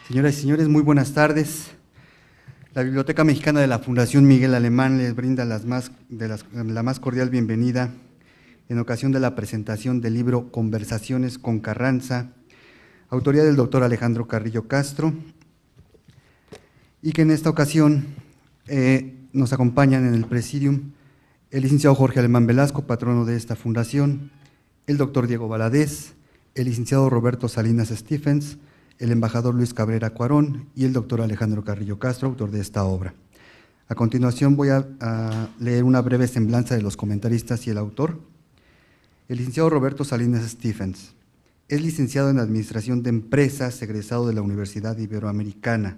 Señoras y señores, muy buenas tardes. La Biblioteca Mexicana de la Fundación Miguel Alemán les brinda la más cordial bienvenida en ocasión de la presentación del libro Conversaciones con Carranza, autoría del doctor Alejandro Carrillo Castro, y que en esta ocasión nos acompañan en el presidium el licenciado Jorge Alemán Velasco, patrono de esta fundación, el doctor Diego Valadez, el licenciado Roberto Salinas Stephens, el embajador Luis Cabrera Cuarón y el doctor Alejandro Carrillo Castro, autor de esta obra. A continuación voy a leer una breve semblanza de los comentaristas y el autor. El licenciado Roberto Salinas Stephens es licenciado en Administración de Empresas, egresado de la Universidad Iberoamericana,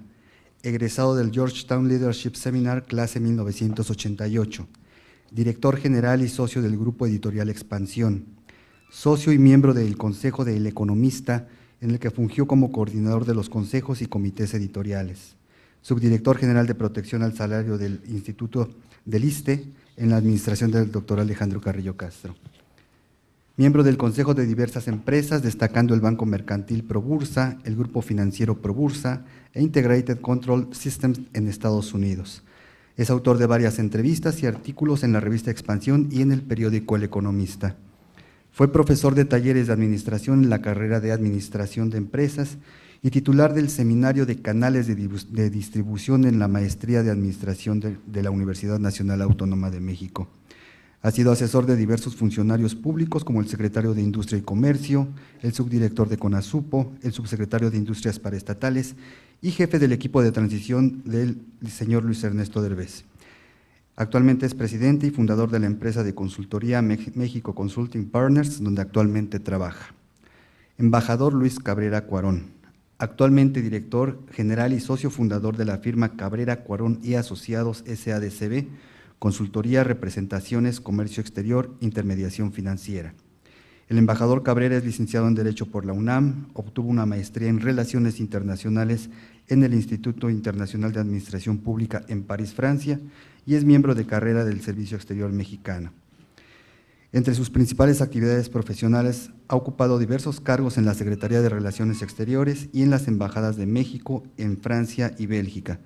egresado del Georgetown Leadership Seminar, clase 1988, director general y socio del Grupo Editorial Expansión, socio y miembro del Consejo del Economista, en el que fungió como coordinador de los consejos y comités editoriales, subdirector general de protección al salario del Instituto del ISSSTE en la administración del doctor Alejandro Carrillo Castro. Miembro del consejo de diversas empresas, destacando el Banco Mercantil ProBursa, el Grupo Financiero ProBursa e Integrated Control Systems en Estados Unidos. Es autor de varias entrevistas y artículos en la revista Expansión y en el periódico El Economista. Fue profesor de talleres de administración en la carrera de Administración de Empresas y titular del Seminario de Canales de Distribución en la Maestría de Administración de la Universidad Nacional Autónoma de México. Ha sido asesor de diversos funcionarios públicos como el secretario de Industria y Comercio, el subdirector de CONASUPO, el subsecretario de Industrias Paraestatales y jefe del equipo de transición del señor Luis Ernesto Derbez. Actualmente es presidente y fundador de la empresa de consultoría México Consulting Partners, donde actualmente trabaja. Embajador Luis Cabrera Cuarón, actualmente director general y socio fundador de la firma Cabrera Cuarón y Asociados SADCB, consultoría, representaciones, comercio exterior, intermediación financiera. El embajador Cabrera es licenciado en Derecho por la UNAM, obtuvo una maestría en Relaciones Internacionales en el Instituto Internacional de Administración Pública en París, Francia, y es miembro de carrera del Servicio Exterior Mexicano. Entre sus principales actividades profesionales, ha ocupado diversos cargos en la Secretaría de Relaciones Exteriores y en las embajadas de México, en Francia y Bélgica,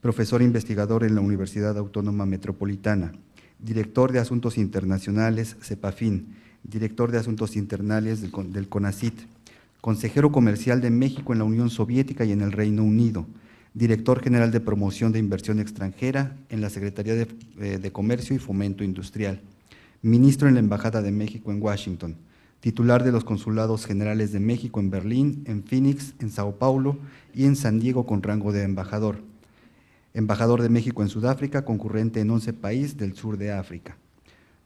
profesor investigador en la Universidad Autónoma Metropolitana, director de Asuntos Internacionales, CEPAFIN, director de Asuntos Internales del CONACYT, consejero comercial de México en la Unión Soviética y en el Reino Unido, director general de Promoción de Inversión Extranjera en la Secretaría de Comercio y Fomento Industrial, ministro en la Embajada de México en Washington, titular de los Consulados Generales de México en Berlín, en Phoenix, en Sao Paulo y en San Diego con rango de embajador, embajador de México en Sudáfrica, concurrente en 11 países del sur de África.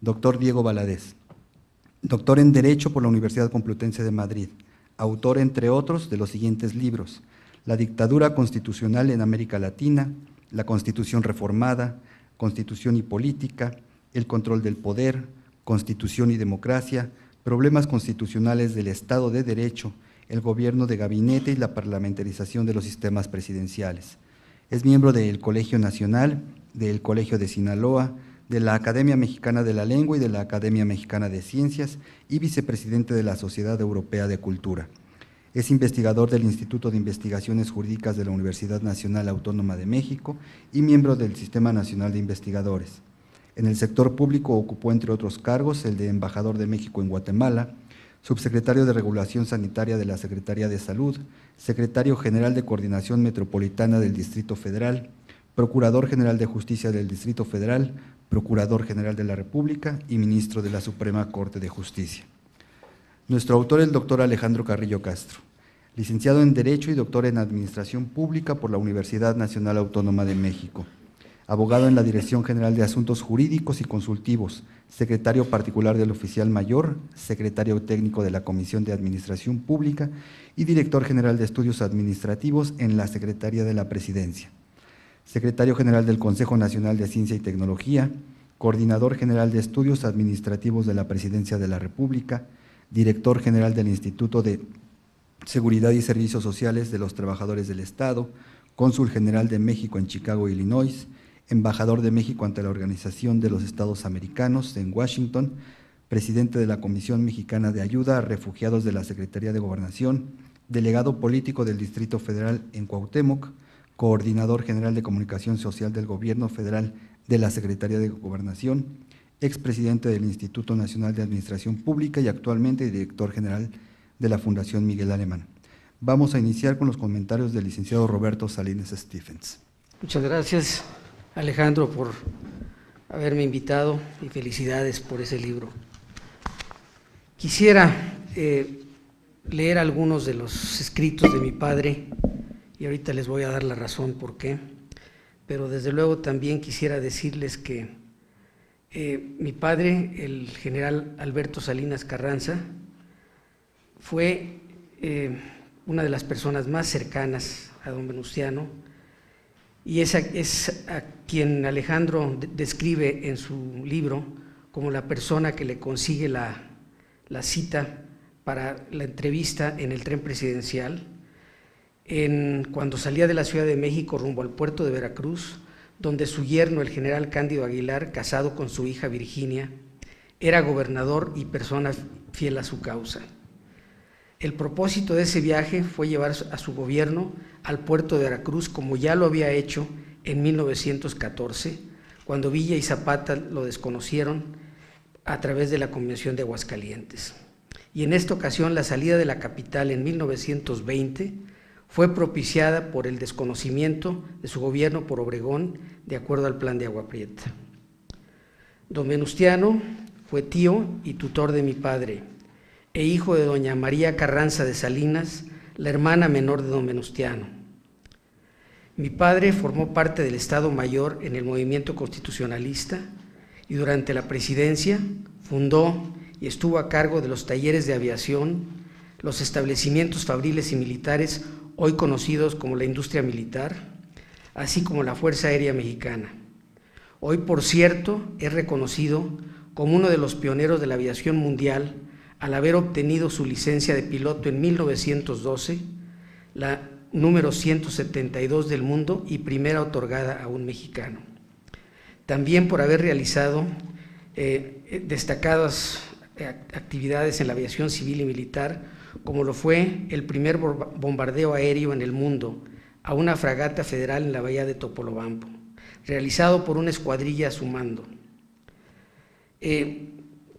Doctor Diego Valadez, doctor en Derecho por la Universidad Complutense de Madrid, autor, entre otros, de los siguientes libros: La dictadura constitucional en América Latina, La Constitución reformada, Constitución y política, El control del poder, Constitución y democracia, Problemas constitucionales del Estado de Derecho, El gobierno de gabinete y la parlamentarización de los sistemas presidenciales. Es miembro del Colegio Nacional, del Colegio de Sinaloa, de la Academia Mexicana de la Lengua y de la Academia Mexicana de Ciencias y vicepresidente de la Sociedad Europea de Cultura. Es investigador del Instituto de Investigaciones Jurídicas de la Universidad Nacional Autónoma de México y miembro del Sistema Nacional de Investigadores. En el sector público ocupó, entre otros cargos, el de embajador de México en Guatemala, subsecretario de Regulación Sanitaria de la Secretaría de Salud, secretario general de Coordinación Metropolitana del Distrito Federal, procurador general de Justicia del Distrito Federal, procurador general de la República y ministro de la Suprema Corte de Justicia. Nuestro autor es el doctor Alejandro Carrillo Castro, licenciado en Derecho y doctor en Administración Pública por la Universidad Nacional Autónoma de México, abogado en la Dirección General de Asuntos Jurídicos y Consultivos, secretario particular del Oficial Mayor, secretario técnico de la Comisión de Administración Pública y director general de Estudios Administrativos en la Secretaría de la Presidencia, secretario general del Consejo Nacional de Ciencia y Tecnología, coordinador general de Estudios Administrativos de la Presidencia de la República, director general del Instituto de Seguridad y Servicios Sociales de los Trabajadores del Estado, cónsul general de México en Chicago, Illinois, embajador de México ante la Organización de los Estados Americanos en Washington, presidente de la Comisión Mexicana de Ayuda a Refugiados de la Secretaría de Gobernación, delegado político del Distrito Federal en Cuauhtémoc, coordinador general de Comunicación Social del Gobierno Federal de la Secretaría de Gobernación, expresidente del Instituto Nacional de Administración Pública y actualmente director general de la Fundación Miguel Alemán. Vamos a iniciar con los comentarios del licenciado Roberto Salinas Stephens. Muchas gracias, Alejandro, por haberme invitado y felicidades por ese libro. Quisiera leer algunos de los escritos de mi padre y ahorita les voy a dar la razón por qué, pero desde luego también quisiera decirles que mi padre, el general Alberto Salinas Carranza, fue una de las personas más cercanas a don Venustiano, y es a quien Alejandro describe en su libro como la persona que le consigue la cita para la entrevista en el tren presidencial, cuando salía de la Ciudad de México rumbo al puerto de Veracruz, donde su yerno, el general Cándido Aguilar, casado con su hija Virginia, era gobernador y persona fiel a su causa. El propósito de ese viaje fue llevar a su gobierno al puerto de Veracruz, como ya lo había hecho en 1914, cuando Villa y Zapata lo desconocieron a través de la Convención de Aguascalientes. Y en esta ocasión la salida de la capital en 1920 fue propiciada por el desconocimiento de su gobierno por Obregón, de acuerdo al Plan de Agua Prieta. Don Venustiano fue tío y tutor de mi padre, e hijo de doña María Carranza de Salinas, la hermana menor de don Venustiano. Mi padre formó parte del Estado Mayor en el movimiento constitucionalista y durante la presidencia fundó y estuvo a cargo de los talleres de aviación, los establecimientos fabriles y militares, hoy conocidos como la industria militar, así como la Fuerza Aérea Mexicana. Hoy, por cierto, es reconocido como uno de los pioneros de la aviación mundial al haber obtenido su licencia de piloto en 1912, la número 172 del mundo y primera otorgada a un mexicano. También por haber realizado destacadas actividades en la aviación civil y militar, como lo fue el primer bombardeo aéreo en el mundo a una fragata federal en la bahía de Topolobampo, realizado por una escuadrilla a su mando.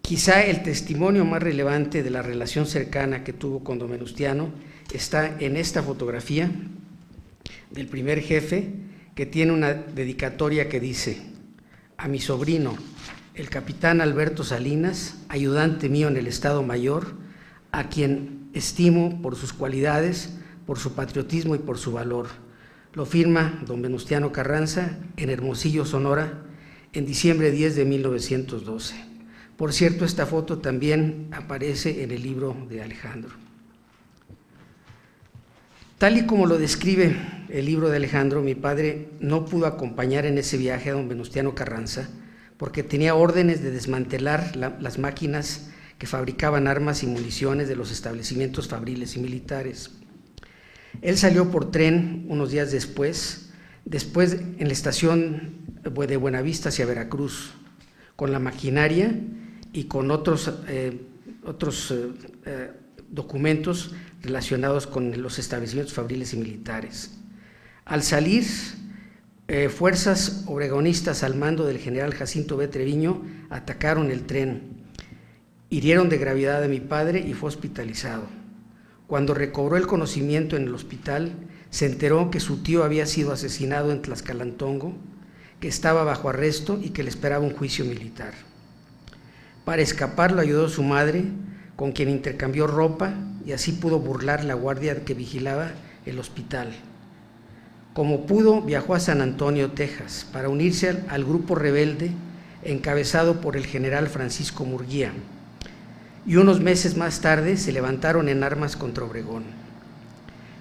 Quizá el testimonio más relevante de la relación cercana que tuvo con don Venustiano está en esta fotografía del primer jefe, que tiene una dedicatoria que dice: a mi sobrino, el capitán Alberto Salinas, ayudante mío en el Estado Mayor, a quien estimo por sus cualidades, por su patriotismo y por su valor. Lo firma don Venustiano Carranza en Hermosillo, Sonora, en diciembre 10 de 1912. Por cierto, esta foto también aparece en el libro de Alejandro. Tal y como lo describe el libro de Alejandro, mi padre no pudo acompañar en ese viaje a don Venustiano Carranza porque tenía órdenes de desmantelar las máquinas que fabricaban armas y municiones de los establecimientos fabriles y militares. Él salió por tren unos días después en la estación de Buenavista hacia Veracruz, con la maquinaria y con otros documentos relacionados con los establecimientos fabriles y militares. Al salir, fuerzas obregonistas al mando del general Jacinto B. Treviño atacaron el tren, hirieron de gravedad a mi padre y fue hospitalizado. Cuando recobró el conocimiento en el hospital, se enteró que su tío había sido asesinado en Tlaxcalantongo, que estaba bajo arresto y que le esperaba un juicio militar. Para escapar lo ayudó su madre, con quien intercambió ropa y así pudo burlar la guardia que vigilaba el hospital. Como pudo, viajó a San Antonio, Texas, para unirse al grupo rebelde encabezado por el general Francisco Murguía, y unos meses más tarde se levantaron en armas contra Obregón.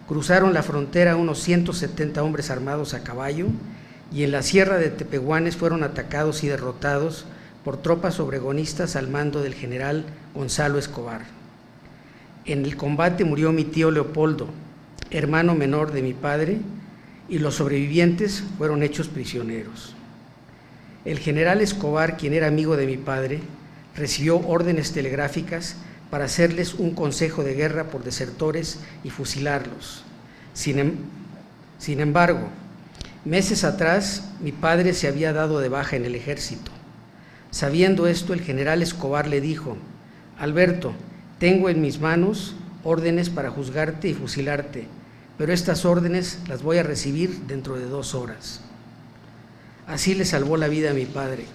Cruzaron la frontera unos 170 hombres armados a caballo y en la sierra de Tepehuanes fueron atacados y derrotados por tropas obregonistas al mando del general Gonzalo Escobar. En el combate murió mi tío Leopoldo, hermano menor de mi padre, y los sobrevivientes fueron hechos prisioneros. El general Escobar, quien era amigo de mi padre, recibió órdenes telegráficas para hacerles un consejo de guerra por desertores y fusilarlos. Sin embargo, meses atrás mi padre se había dado de baja en el ejército. Sabiendo esto, el general Escobar le dijo: Alberto, tengo en mis manos órdenes para juzgarte y fusilarte, pero estas órdenes las voy a recibir dentro de 2 horas. Así le salvó la vida a mi padre,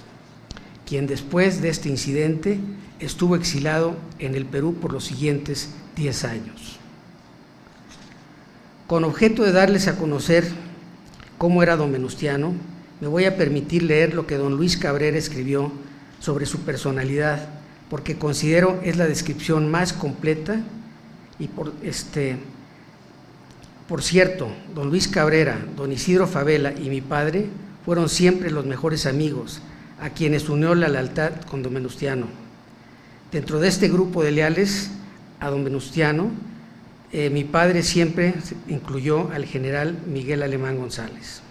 quien después de este incidente estuvo exilado en el Perú por los siguientes 10 años. Con objeto de darles a conocer cómo era don Venustiano, me voy a permitir leer lo que don Luis Cabrera escribió sobre su personalidad, porque considero es la descripción más completa y por cierto, don Luis Cabrera, don Isidro Favela y mi padre fueron siempre los mejores amigos, a quienes unió la lealtad con don Venustiano. Dentro de este grupo de leales a don Venustiano, mi padre siempre incluyó al general Miguel Alemán González.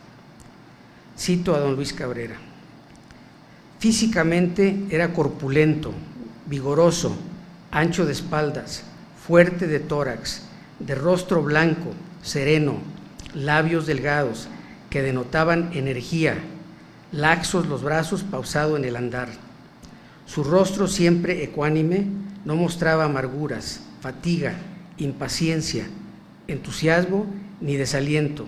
Cito a don Luis Cabrera: físicamente era corpulento, vigoroso, ancho de espaldas, fuerte de tórax, de rostro blanco, sereno, labios delgados que denotaban energía, laxos los brazos, pausado en el andar. Su rostro siempre ecuánime no mostraba amarguras, fatiga, impaciencia, entusiasmo ni desaliento,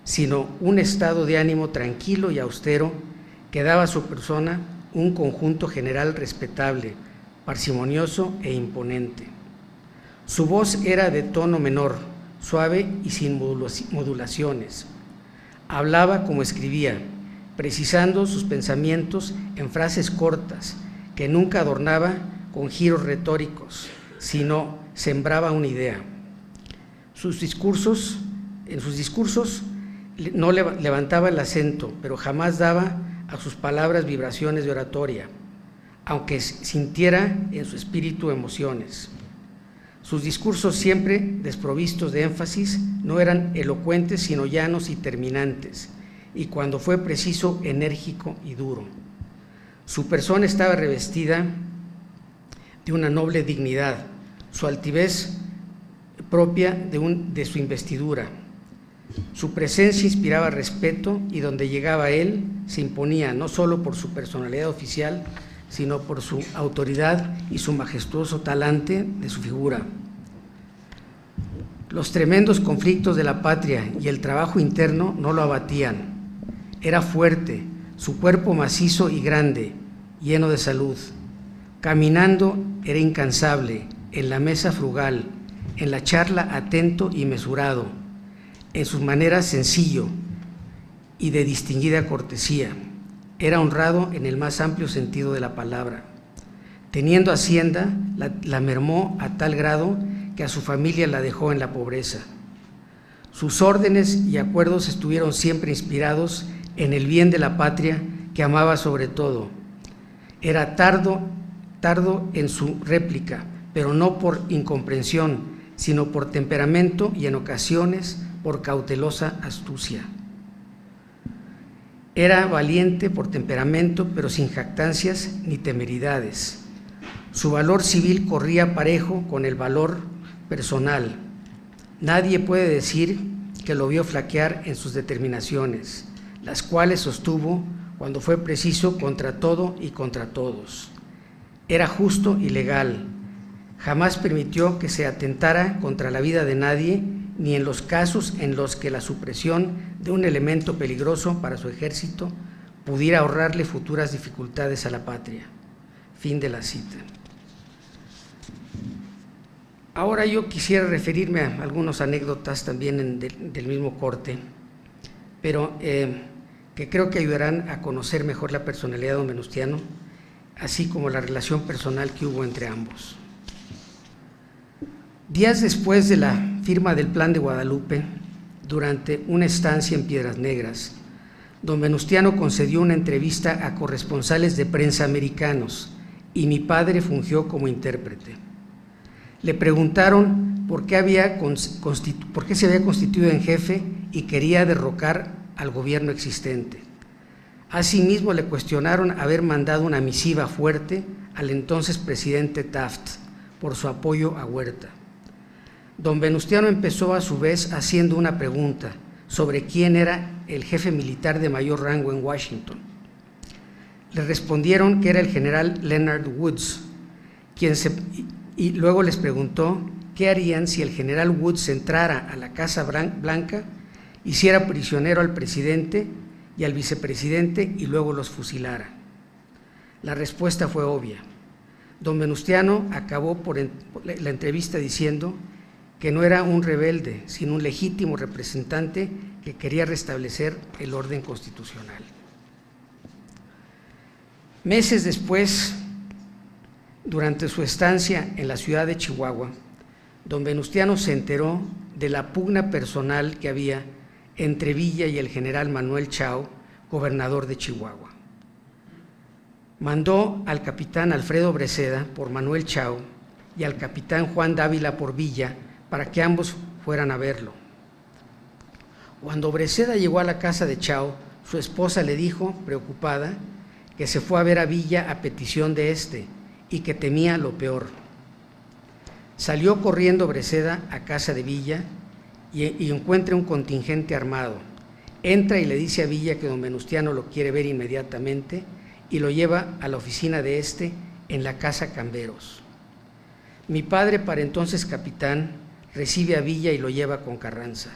sino un estado de ánimo tranquilo y austero que daba a su persona un conjunto general respetable, parsimonioso e imponente. Su voz era de tono menor, suave y sin modulaciones. Hablaba como escribía, precisando sus pensamientos en frases cortas, que nunca adornaba con giros retóricos, sino sembraba una idea. En sus discursos no levantaba el acento, pero jamás daba a sus palabras vibraciones de oratoria, aunque sintiera en su espíritu emociones. Sus discursos, siempre desprovistos de énfasis, no eran elocuentes sino llanos y terminantes, y cuando fue preciso, enérgico y duro. Su persona estaba revestida de una noble dignidad, su altivez propia de su investidura. Su presencia inspiraba respeto y donde llegaba él se imponía no solo por su personalidad oficial, sino por su autoridad y su majestuoso talante de su figura. Los tremendos conflictos de la patria y el trabajo interno no lo abatían. Era fuerte, su cuerpo macizo y grande, lleno de salud. Caminando era incansable, en la mesa frugal, en la charla atento y mesurado, en sus maneras sencillo y de distinguida cortesía. Era honrado en el más amplio sentido de la palabra. Teniendo hacienda, la mermó a tal grado que a su familia la dejó en la pobreza. Sus órdenes y acuerdos estuvieron siempre inspirados en el bien de la patria que amaba sobre todo. Era tardo en su réplica, pero no por incomprensión, sino por temperamento y en ocasiones por cautelosa astucia. Era valiente por temperamento, pero sin jactancias ni temeridades. Su valor civil corría parejo con el valor personal. Nadie puede decir que lo vio flaquear en sus determinaciones, las cuales sostuvo cuando fue preciso contra todo y contra todos. Era justo y legal. Jamás permitió que se atentara contra la vida de nadie, ni en los casos en los que la supresión de un elemento peligroso para su ejército pudiera ahorrarle futuras dificultades a la patria. Fin de la cita. Ahora yo quisiera referirme a algunas anécdotas también del mismo corte, pero que creo que ayudarán a conocer mejor la personalidad de don Venustiano, así como la relación personal que hubo entre ambos. Días después de la firma del Plan de Guadalupe, durante una estancia en Piedras Negras, don Venustiano concedió una entrevista a corresponsales de prensa americanos y mi padre fungió como intérprete. Le preguntaron por qué se había constituido en jefe y quería derrocar al gobierno existente. Asimismo, le cuestionaron haber mandado una misiva fuerte al entonces presidente Taft, por su apoyo a Huerta. Don Venustiano empezó a su vez haciendo una pregunta sobre quién era el jefe militar de mayor rango en Washington. Le respondieron que era el general Leonard Woods, y luego les preguntó qué harían si el general Woods entrara a la Casa Blanca, hiciera prisionero al presidente y al vicepresidente y luego los fusilara. La respuesta fue obvia. Don Venustiano acabó la entrevista diciendo que no era un rebelde, sino un legítimo representante que quería restablecer el orden constitucional. Meses después, durante su estancia en la ciudad de Chihuahua, don Venustiano se enteró de la pugna personal que había entre Villa y el general Manuel Chao, gobernador de Chihuahua. Mandó al capitán Alfredo Breceda por Manuel Chao y al capitán Juan Dávila por Villa para que ambos fueran a verlo. Cuando Breceda llegó a la casa de Chao, su esposa le dijo, preocupada, que se fue a ver a Villa a petición de este y que temía lo peor. Salió corriendo Breceda a casa de Villa y encuentra un contingente armado. Entra y le dice a Villa que don Venustiano lo quiere ver inmediatamente y lo lleva a la oficina de este en la casa Camberos. Mi padre, para entonces capitán, recibe a Villa y lo lleva con Carranza.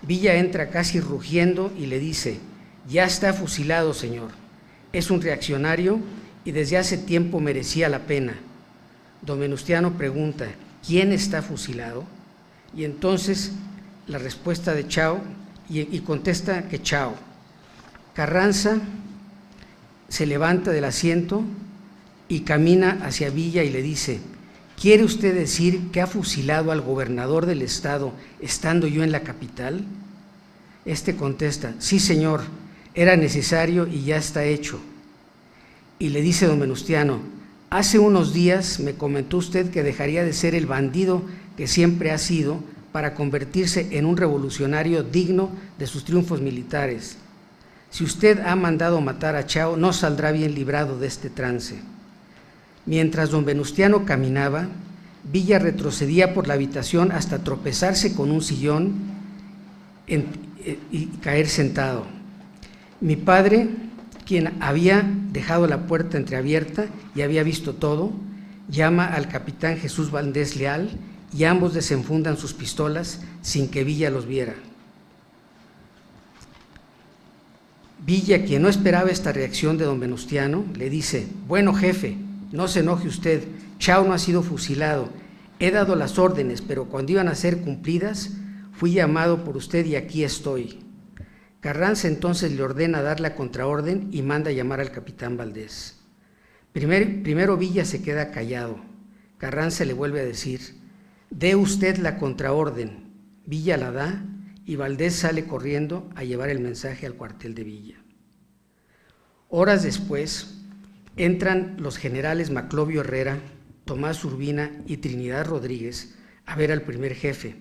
Villa entra casi rugiendo y le dice: ya está fusilado, señor. Es un reaccionario y desde hace tiempo merecía la pena. Don Venustiano pregunta: ¿quién está fusilado? Y entonces la respuesta de Chao, y contesta que Chao. Carranza se levanta del asiento y camina hacia Villa y le dice: ¿quiere usted decir que ha fusilado al gobernador del estado estando yo en la capital? Este contesta: sí, señor, era necesario y ya está hecho. Y le dice don Venustiano: hace unos días me comentó usted que dejaría de ser el bandido que siempre ha sido para convertirse en un revolucionario digno de sus triunfos militares. Si usted ha mandado matar a Chao, no saldrá bien librado de este trance. Mientras don Venustiano caminaba, Villa retrocedía por la habitación hasta tropezarse con un sillón y caer sentado. Mi padre, quien había dejado la puerta entreabierta y había visto todo, llama al capitán Jesús Valdés Leal y ambos desenfundan sus pistolas sin que Villa los viera. Villa, quien no esperaba esta reacción de don Venustiano, le dice: bueno, jefe, no se enoje usted, Chao no ha sido fusilado, he dado las órdenes, pero cuando iban a ser cumplidas, fui llamado por usted y aquí estoy. Carranza entonces le ordena dar la contraorden y manda llamar al capitán Valdés. Primero Villa se queda callado. Carranza le vuelve a decir: dé usted la contraorden. Villa la da y Valdés sale corriendo a llevar el mensaje al cuartel de Villa. Horas después entran los generales Maclovio Herrera, Tomás Urbina y Trinidad Rodríguez a ver al primer jefe.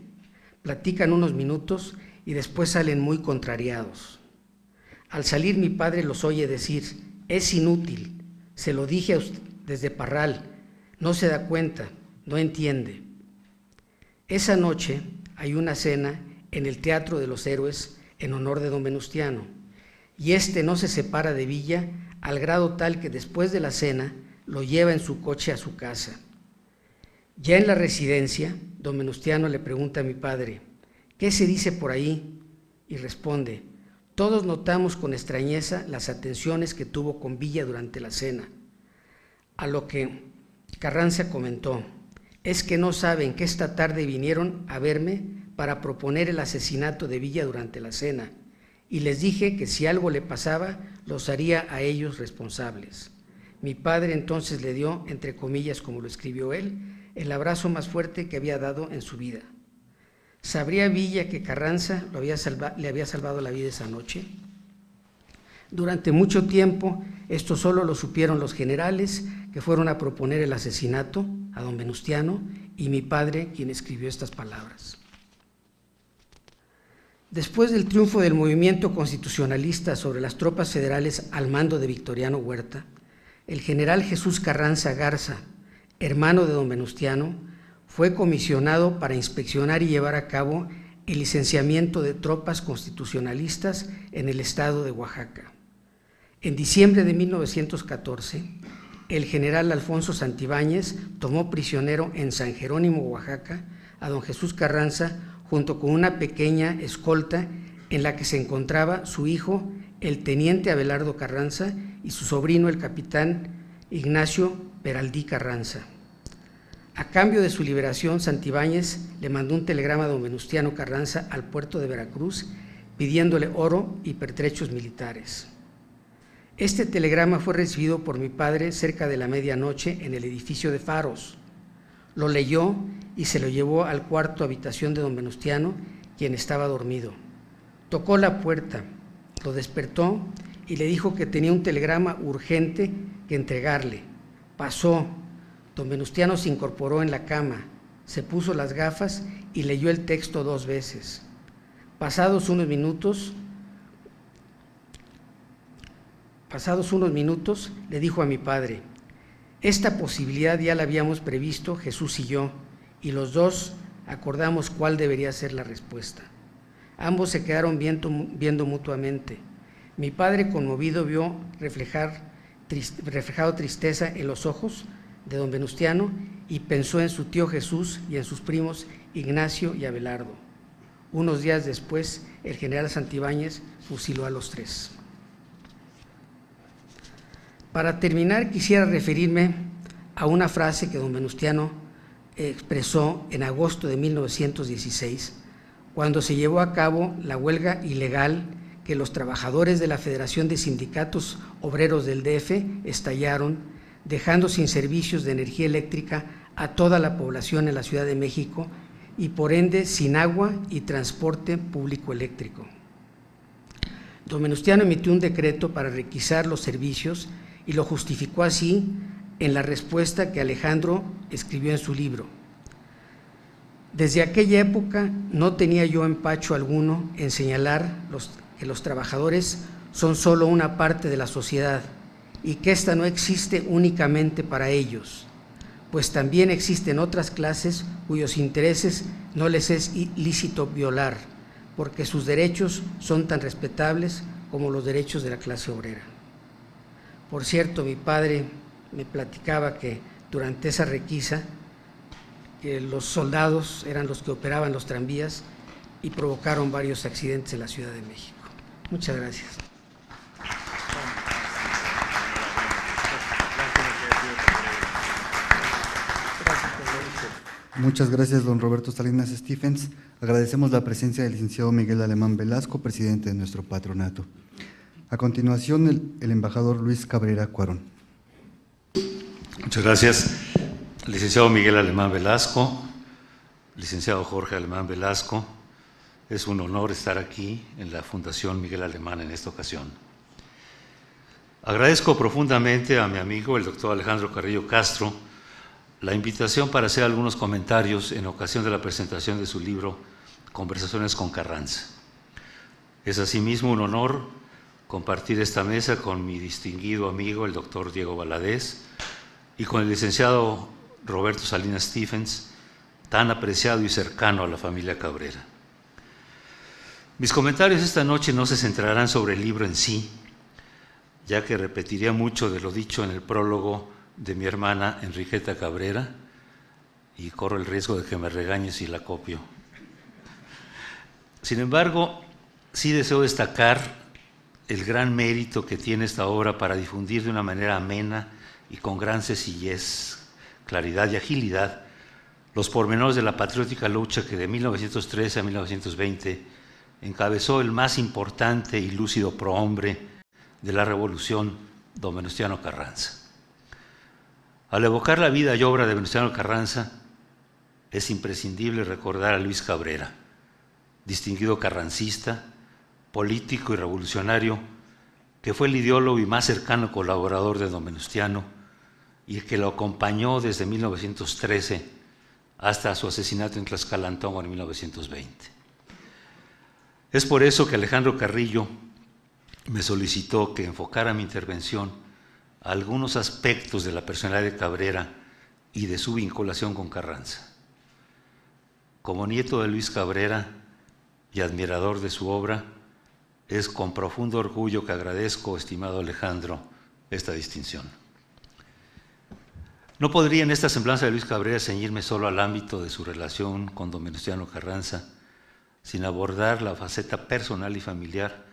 Platican unos minutos y después salen muy contrariados. Al salir mi padre los oye decir: es inútil, se lo dije a usted desde Parral, no se da cuenta, no entiende. Esa noche hay una cena en el Teatro de los Héroes en honor de don Venustiano, y este no se separa de Villa al grado tal que después de la cena lo lleva en su coche a su casa. Ya en la residencia, don Venustiano le pregunta a mi padre: ¿qué se dice por ahí? Y responde: todos notamos con extrañeza las atenciones que tuvo con Villa durante la cena. A lo que Carranza comentó: es que no saben que esta tarde vinieron a verme para proponer el asesinato de Villa durante la cena, y les dije que si algo le pasaba, los haría a ellos responsables. Mi padre entonces le dio, entre comillas como lo escribió él, el abrazo más fuerte que había dado en su vida. ¿Sabría Villa que Carranza le había salvado la vida esa noche? Durante mucho tiempo esto solo lo supieron los generales que fueron a proponer el asesinato a don Venustiano y mi padre, quien escribió estas palabras. Después del triunfo del movimiento constitucionalista sobre las tropas federales al mando de Victoriano Huerta, el general Jesús Carranza Garza, hermano de don Venustiano, fue comisionado para inspeccionar y llevar a cabo el licenciamiento de tropas constitucionalistas en el estado de Oaxaca. En diciembre de 1914, el general Alfonso Santibáñez tomó prisionero en San Jerónimo, Oaxaca, a don Jesús Carranza, junto con una pequeña escolta en la que se encontraba su hijo, el teniente Abelardo Carranza, y su sobrino, el capitán Ignacio Peraldí Carranza. A cambio de su liberación, Santibáñez le mandó un telegrama a don Venustiano Carranza al puerto de Veracruz pidiéndole oro y pertrechos militares. Este telegrama fue recibido por mi padre cerca de la medianoche en el edificio de Faros. Lo leyó y se lo llevó al cuarto habitación de don Venustiano, quien estaba dormido. Tocó la puerta, lo despertó y le dijo que tenía un telegrama urgente que entregarle. Pasó. Don Venustiano se incorporó en la cama, se puso las gafas y leyó el texto 2 veces. Pasados unos minutos, le dijo a mi padre: esta posibilidad ya la habíamos previsto Jesús y yo, y los dos acordamos cuál debería ser la respuesta. Ambos se quedaron viendo mutuamente. Mi padre, conmovido, vio reflejado tristeza en los ojos de don Venustiano y pensó en su tío Jesús y en sus primos Ignacio y Abelardo. Unos días después, el general Santibáñez fusiló a los 3. Para terminar, quisiera referirme a una frase que don Venustiano expresó en agosto de 1916, cuando se llevó a cabo la huelga ilegal que los trabajadores de la Federación de Sindicatos Obreros del DF estallaron, dejando sin servicios de energía eléctrica a toda la población en la Ciudad de México y por ende sin agua y transporte público eléctrico. Don Venustiano emitió un decreto para requisar los servicios y lo justificó así en la respuesta que Alejandro escribió en su libro. Desde aquella época no tenía yo empacho alguno en señalar que los trabajadores son solo una parte de la sociedad y que ésta no existe únicamente para ellos, pues también existen otras clases cuyos intereses no les es lícito violar, porque sus derechos son tan respetables como los derechos de la clase obrera. Por cierto, mi padre me platicaba que durante esa requisa, que los soldados eran los que operaban los tranvías y provocaron varios accidentes en la Ciudad de México. Muchas gracias. Muchas gracias, don Roberto Salinas Stephens. Agradecemos la presencia del licenciado Miguel Alemán Velasco, presidente de nuestro patronato. A continuación, el embajador Luis Cabrera Cuarón. Muchas gracias. Licenciado Miguel Alemán Velasco, licenciado Jorge Alemán Velasco, es un honor estar aquí en la Fundación Miguel Alemán en esta ocasión. Agradezco profundamente a mi amigo, el doctor Alejandro Carrillo Castro, la invitación para hacer algunos comentarios en ocasión de la presentación de su libro Conversaciones con Carranza. Es asimismo un honor compartir esta mesa con mi distinguido amigo, el doctor Diego Valadez, y con el licenciado Roberto Salinas Stephens, tan apreciado y cercano a la familia Cabrera. Mis comentarios esta noche no se centrarán sobre el libro en sí, ya que repetiría mucho de lo dicho en el prólogo de mi hermana Enriqueta Cabrera, y corro el riesgo de que me regañe si la copio. Sin embargo, sí deseo destacar el gran mérito que tiene esta obra para difundir de una manera amena y con gran sencillez, claridad y agilidad los pormenores de la patriótica lucha que de 1913 a 1920 encabezó el más importante y lúcido prohombre de la Revolución, don Venustiano Carranza. Al evocar la vida y obra de Venustiano Carranza, es imprescindible recordar a Luis Cabrera, distinguido carrancista, político y revolucionario, que fue el ideólogo y más cercano colaborador de don Venustiano y que lo acompañó desde 1913 hasta su asesinato en Tlaxcalantongo en 1920. Es por eso que Alejandro Carrillo me solicitó que enfocara mi intervención a algunos aspectos de la personalidad de Cabrera y de su vinculación con Carranza. Como nieto de Luis Cabrera y admirador de su obra, es con profundo orgullo que agradezco, estimado Alejandro, esta distinción. No podría en esta semblanza de Luis Cabrera ceñirme solo al ámbito de su relación con don Venustiano Carranza, sin abordar la faceta personal y familiar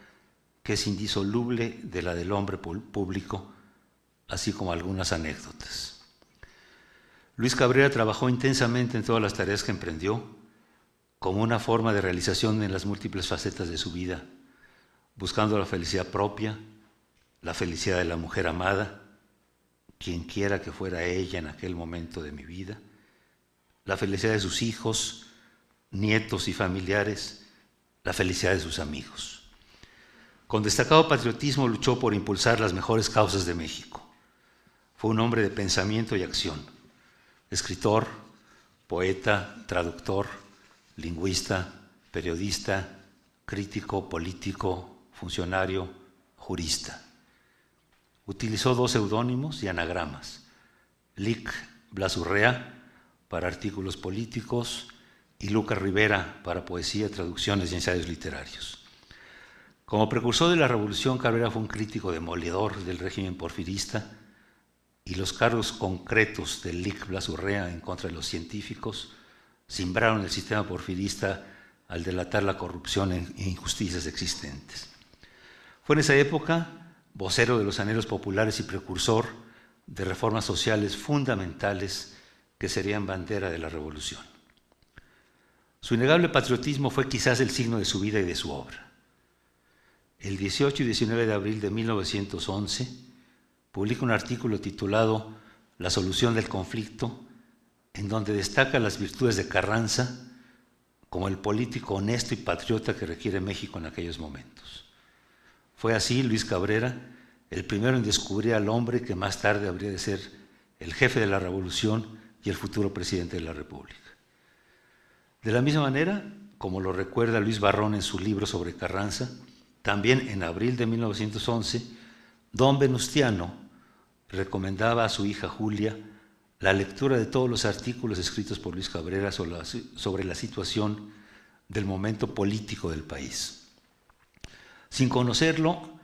que es indisoluble de la del hombre público, así como algunas anécdotas. Luis Cabrera trabajó intensamente en todas las tareas que emprendió, como una forma de realización en las múltiples facetas de su vida, buscando la felicidad propia, la felicidad de la mujer amada, quien quiera que fuera ella en aquel momento de mi vida, la felicidad de sus hijos, nietos y familiares, la felicidad de sus amigos. Con destacado patriotismo luchó por impulsar las mejores causas de México. Fue un hombre de pensamiento y acción, escritor, poeta, traductor, lingüista, periodista, crítico, político, funcionario, jurista. Utilizó 2 seudónimos y anagramas: Lic Blas Urrea para artículos políticos y Lucas Rivera para poesía, traducciones y ensayos literarios. Como precursor de la Revolución, Cabrera fue un crítico demoledor del régimen porfirista, y los cargos concretos del Lic Blas Urrea en contra de los científicos simbraron el sistema porfirista al delatar la corrupción e injusticias existentes. Fue en esa época vocero de los anhelos populares y precursor de reformas sociales fundamentales que serían bandera de la revolución. Su innegable patriotismo fue quizás el signo de su vida y de su obra. El 18 y 19 de abril de 1911 publica un artículo titulado La solución del conflicto, en donde destaca las virtudes de Carranza como el político honesto y patriota que requiere México en aquellos momentos. Fue así Luis Cabrera el primero en descubrir al hombre que más tarde habría de ser el jefe de la revolución y el futuro presidente de la República. De la misma manera, como lo recuerda Luis Barrón en su libro sobre Carranza, también en abril de 1911, don Venustiano recomendaba a su hija Julia la lectura de todos los artículos escritos por Luis Cabrera sobre la situación del momento político del país. Sin conocerlo,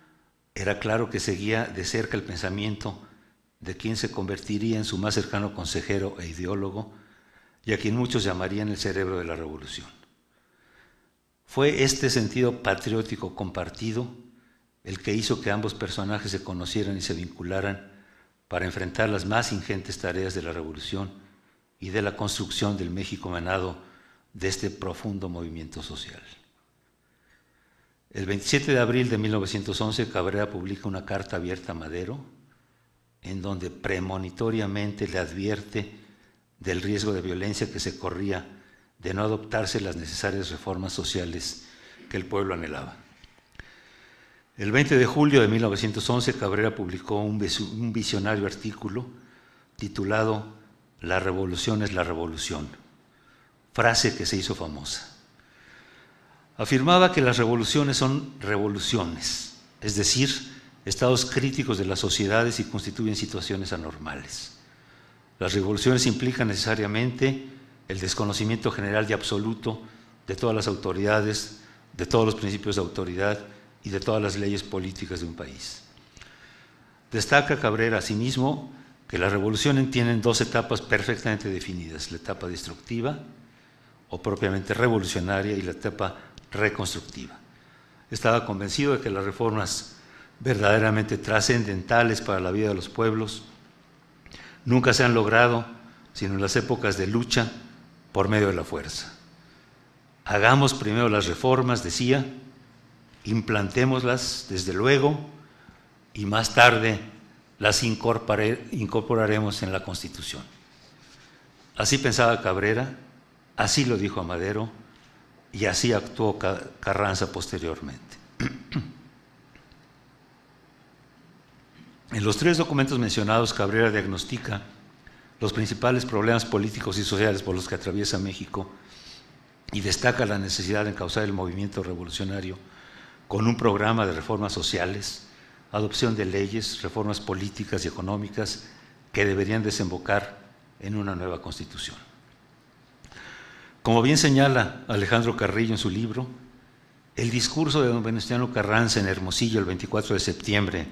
era claro que seguía de cerca el pensamiento de quien se convertiría en su más cercano consejero e ideólogo, y a quien muchos llamarían el cerebro de la revolución. Fue este sentido patriótico compartido el que hizo que ambos personajes se conocieran y se vincularan para enfrentar las más ingentes tareas de la revolución y de la construcción del México emanado de este profundo movimiento social. El 27 de abril de 1911, Cabrera publica una carta abierta a Madero, en donde premonitoriamente le advierte del riesgo de violencia que se corría de no adoptarse las necesarias reformas sociales que el pueblo anhelaba. El 20 de julio de 1911, Cabrera publicó un visionario artículo titulado La revolución es la revolución, frase que se hizo famosa. Afirmaba que las revoluciones son revoluciones, es decir, estados críticos de las sociedades y constituyen situaciones anormales. Las revoluciones implican necesariamente el desconocimiento general y absoluto de todas las autoridades, de todos los principios de autoridad y de todas las leyes políticas de un país. Destaca Cabrera asimismo que la revolución tiene 2 etapas perfectamente definidas: la etapa destructiva o propiamente revolucionaria y la etapa reconstructiva. Estaba convencido de que las reformas verdaderamente trascendentales para la vida de los pueblos nunca se han logrado sino en las épocas de lucha por medio de la fuerza. Hagamos primero las reformas, decía, implantémoslas desde luego y más tarde las incorporaremos en la Constitución. Así pensaba Cabrera, así lo dijo a Madero y así actuó Carranza posteriormente. En los 3 documentos mencionados, Cabrera diagnostica los principales problemas políticos y sociales por los que atraviesa México y destaca la necesidad de encauzar el movimiento revolucionario con un programa de reformas sociales, adopción de leyes, reformas políticas y económicas que deberían desembocar en una nueva Constitución. Como bien señala Alejandro Carrillo en su libro, el discurso de don Venustiano Carranza en Hermosillo el 24 de septiembre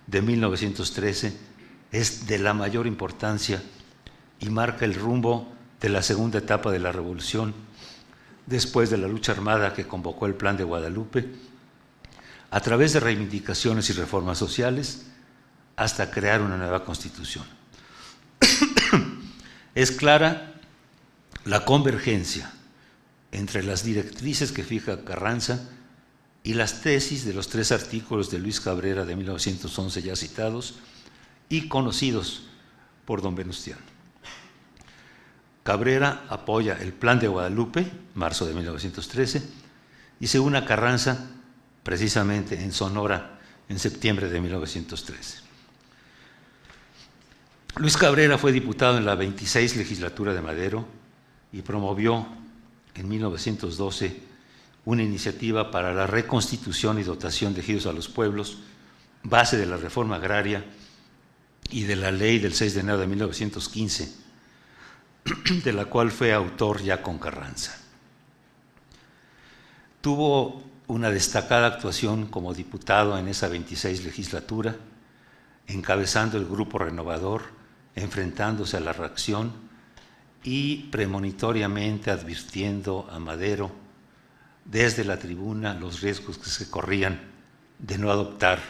de 1913 es de la mayor importancia y marca el rumbo de la segunda etapa de la Revolución, después de la lucha armada que convocó el Plan de Guadalupe, a través de reivindicaciones y reformas sociales, hasta crear una nueva Constitución. Es clara la convergencia entre las directrices que fija Carranza y las tesis de los 3 artículos de Luis Cabrera de 1911 ya citados y conocidos por don Venustiano. Cabrera apoya el Plan de Guadalupe, marzo de 1913, y se une a Carranza precisamente en Sonora en septiembre de 1913. Luis Cabrera fue diputado en la 26 legislatura de Madero y promovió en 1912 una iniciativa para la reconstitución y dotación de ejidos a los pueblos, base de la reforma agraria y de la ley del 6 de enero de 1915, de la cual fue autor ya con Carranza. Tuvo una destacada actuación como diputado en esa 26 legislatura, encabezando el Grupo Renovador, enfrentándose a la reacción y premonitoriamente advirtiendo a Madero desde la tribuna los riesgos que se corrían de no adoptar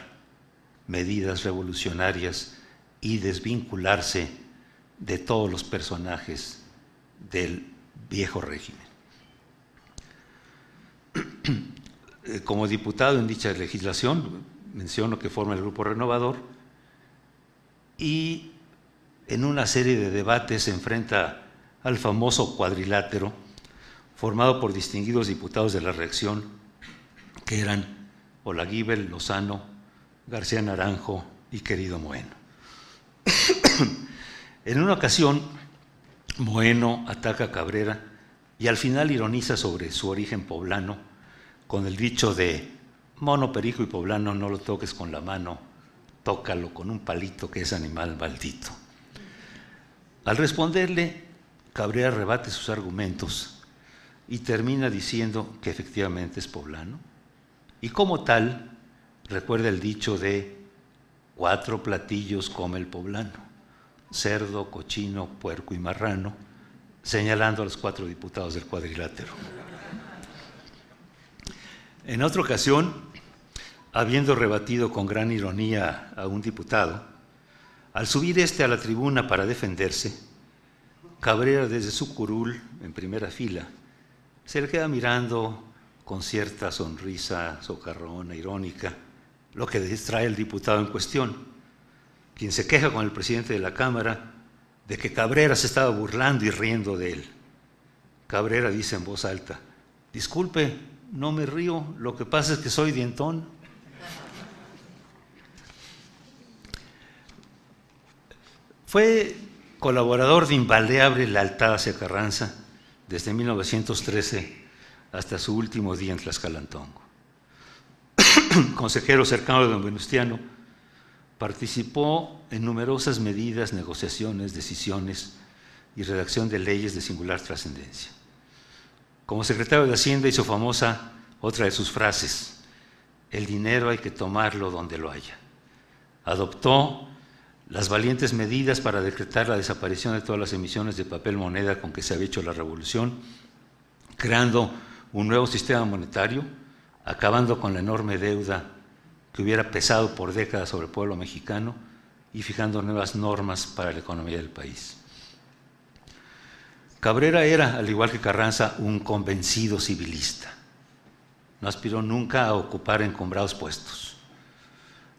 medidas revolucionarias y desvincularse de todos los personajes del viejo régimen. Como diputado en dicha legislación, menciono que forma el Grupo Renovador y en una serie de debates se enfrenta al famoso cuadrilátero formado por distinguidos diputados de la reacción que eran Olaguíbel, Lozano, García Naranjo y Querido Moeno. En una ocasión, Moeno ataca a Cabrera y al final ironiza sobre su origen poblano con el dicho de mono, perico y poblano no lo toques con la mano, tócalo con un palito que es animal maldito. Al responderle, Cabrera rebate sus argumentos y termina diciendo que efectivamente es poblano y como tal recuerda el dicho de 4 platillos come el poblano: cerdo, cochino, puerco y marrano, señalando a los 4 diputados del cuadrilátero. En otra ocasión, habiendo rebatido con gran ironía a un diputado, al subir a la tribuna para defenderse, Cabrera desde su curul, en primera fila, se le queda mirando con cierta sonrisa socarrona, irónica, lo que distrae al diputado en cuestión, quien se queja con el presidente de la Cámara de que Cabrera se estaba burlando y riendo de él. Cabrera dice en voz alta: disculpe, no me río, lo que pasa es que soy dientón. Fue colaborador de invariable lealtad hacia Carranza desde 1913 hasta su último día en Tlaxcalantongo. Consejero cercano de don Venustiano, participó en numerosas medidas, negociaciones, decisiones y redacción de leyes de singular trascendencia. Como secretario de Hacienda hizo famosa otra de sus frases: el dinero hay que tomarlo donde lo haya. Adoptó las valientes medidas para decretar la desaparición de todas las emisiones de papel moneda con que se había hecho la revolución, creando un nuevo sistema monetario, acabando con la enorme deuda que hubiera pesado por décadas sobre el pueblo mexicano y fijando nuevas normas para la economía del país. Cabrera era, al igual que Carranza, un convencido civilista. No aspiró nunca a ocupar encumbrados puestos.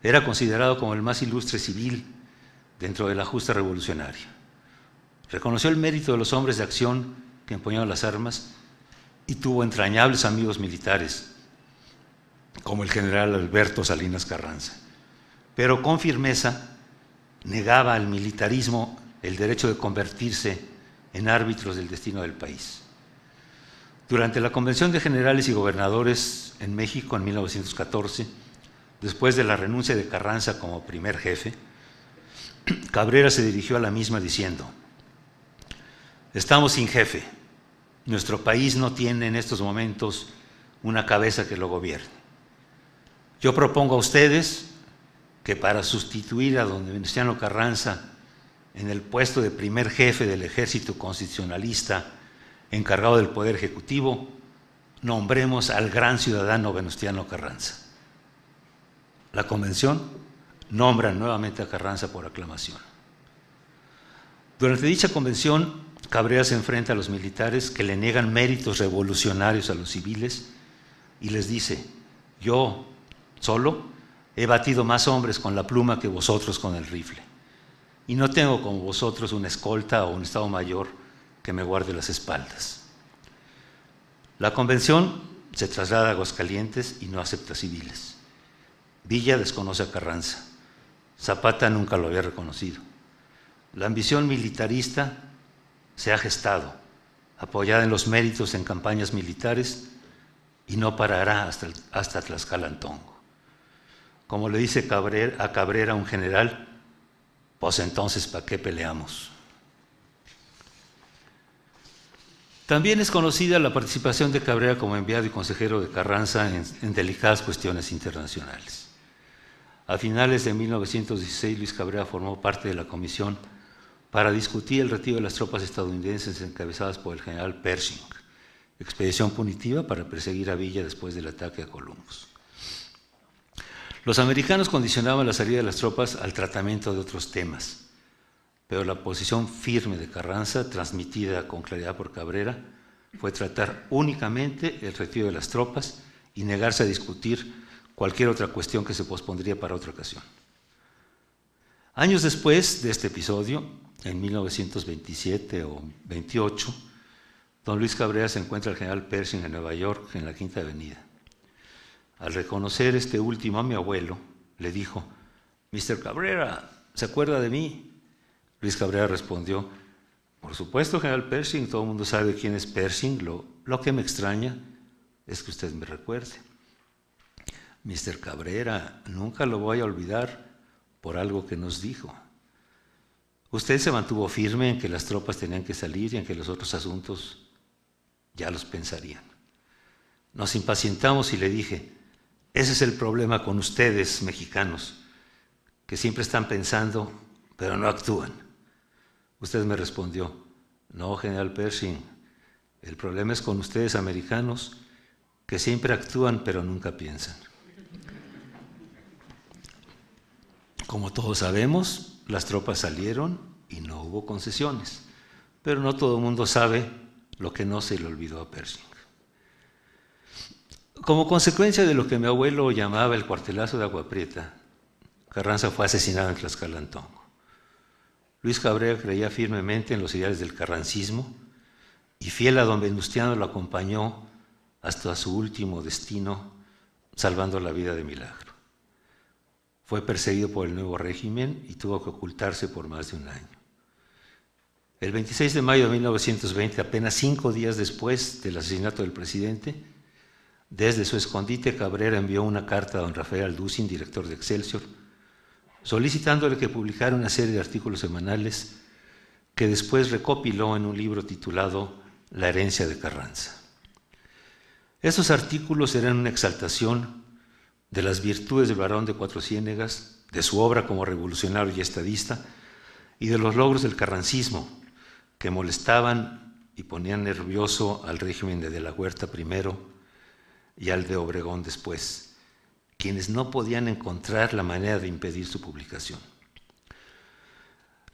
Era considerado como el más ilustre civil dentro de la justa revolucionaria. Reconoció el mérito de los hombres de acción que empuñaron las armas y tuvo entrañables amigos militares, como el general Alberto Salinas Carranza. Pero con firmeza negaba al militarismo el derecho de convertirse en árbitros del destino del país. Durante la Convención de Generales y Gobernadores en México en 1914, después de la renuncia de Carranza como primer jefe, Cabrera se dirigió a la misma diciendo: Estamos sin jefe. Nuestro país no tiene en estos momentos una cabeza que lo gobierne. Yo propongo a ustedes que para sustituir a don Venustiano Carranza en el puesto de primer jefe del ejército constitucionalista encargado del Poder Ejecutivo, nombremos al gran ciudadano Venustiano Carranza. La convención nombra nuevamente a Carranza por aclamación. Durante dicha convención, Cabrera se enfrenta a los militares que le niegan méritos revolucionarios a los civiles y les dice: yo solo he batido más hombres con la pluma que vosotros con el rifle, y no tengo como vosotros una escolta o un estado mayor que me guarde las espaldas. La convención se traslada a Aguascalientes y no acepta civiles. Villa desconoce a Carranza. Zapata nunca lo había reconocido. La ambición militarista se ha gestado, apoyada en los méritos en campañas militares, y no parará hasta Tlaxcalantongo. Como le dice a Cabrera un general, pues entonces, ¿para qué peleamos? También es conocida la participación de Cabrera como enviado y consejero de Carranza en delicadas cuestiones internacionales. A finales de 1916, Luis Cabrera formó parte de la comisión para discutir el retiro de las tropas estadounidenses encabezadas por el general Pershing, expedición punitiva para perseguir a Villa después del ataque a Columbus. Los americanos condicionaban la salida de las tropas al tratamiento de otros temas, pero la posición firme de Carranza, transmitida con claridad por Cabrera, fue tratar únicamente el retiro de las tropas y negarse a discutir cualquier otra cuestión que se pospondría para otra ocasión. Años después de este episodio, en 1927 o 28, don Luis Cabrera se encuentra al general Pershing en Nueva York, en la Quinta Avenida. Al reconocer este último a mi abuelo, le dijo: «Mr. Cabrera, ¿se acuerda de mí?». Luis Cabrera respondió: «Por supuesto, general Pershing, todo el mundo sabe quién es Pershing. Lo que me extraña es que usted me recuerde». «Mr. Cabrera, nunca lo voy a olvidar por algo que nos dijo. Usted se mantuvo firme en que las tropas tenían que salir y en que los otros asuntos ya los pensarían. Nos impacientamos y le dije: ese es el problema con ustedes, mexicanos, que siempre están pensando, pero no actúan. Usted me respondió: no, general Pershing, el problema es con ustedes, americanos, que siempre actúan, pero nunca piensan». Como todos sabemos, las tropas salieron y no hubo concesiones, pero no todo el mundo sabe lo que no se le olvidó a Pershing. Como consecuencia de lo que mi abuelo llamaba el cuartelazo de Agua Prieta, Carranza fue asesinado en Tlaxcalantongo. Luis Cabrera creía firmemente en los ideales del carrancismo y, fiel a don Venustiano, lo acompañó hasta su último destino, salvando la vida de milagro. Fue perseguido por el nuevo régimen y tuvo que ocultarse por más de un año. El 26 de mayo de 1920, apenas 5 días después del asesinato del presidente, desde su escondite, Cabrera envió una carta a don Rafael Alducin, director de Excelsior, solicitándole que publicara una serie de artículos semanales que después recopiló en un libro titulado La herencia de Carranza. Esos artículos eran una exaltación de las virtudes del barón de Cuatro Ciénegas, de su obra como revolucionario y estadista, y de los logros del carrancismo, que molestaban y ponían nervioso al régimen de la Huerta primero y al de Obregón después, quienes no podían encontrar la manera de impedir su publicación.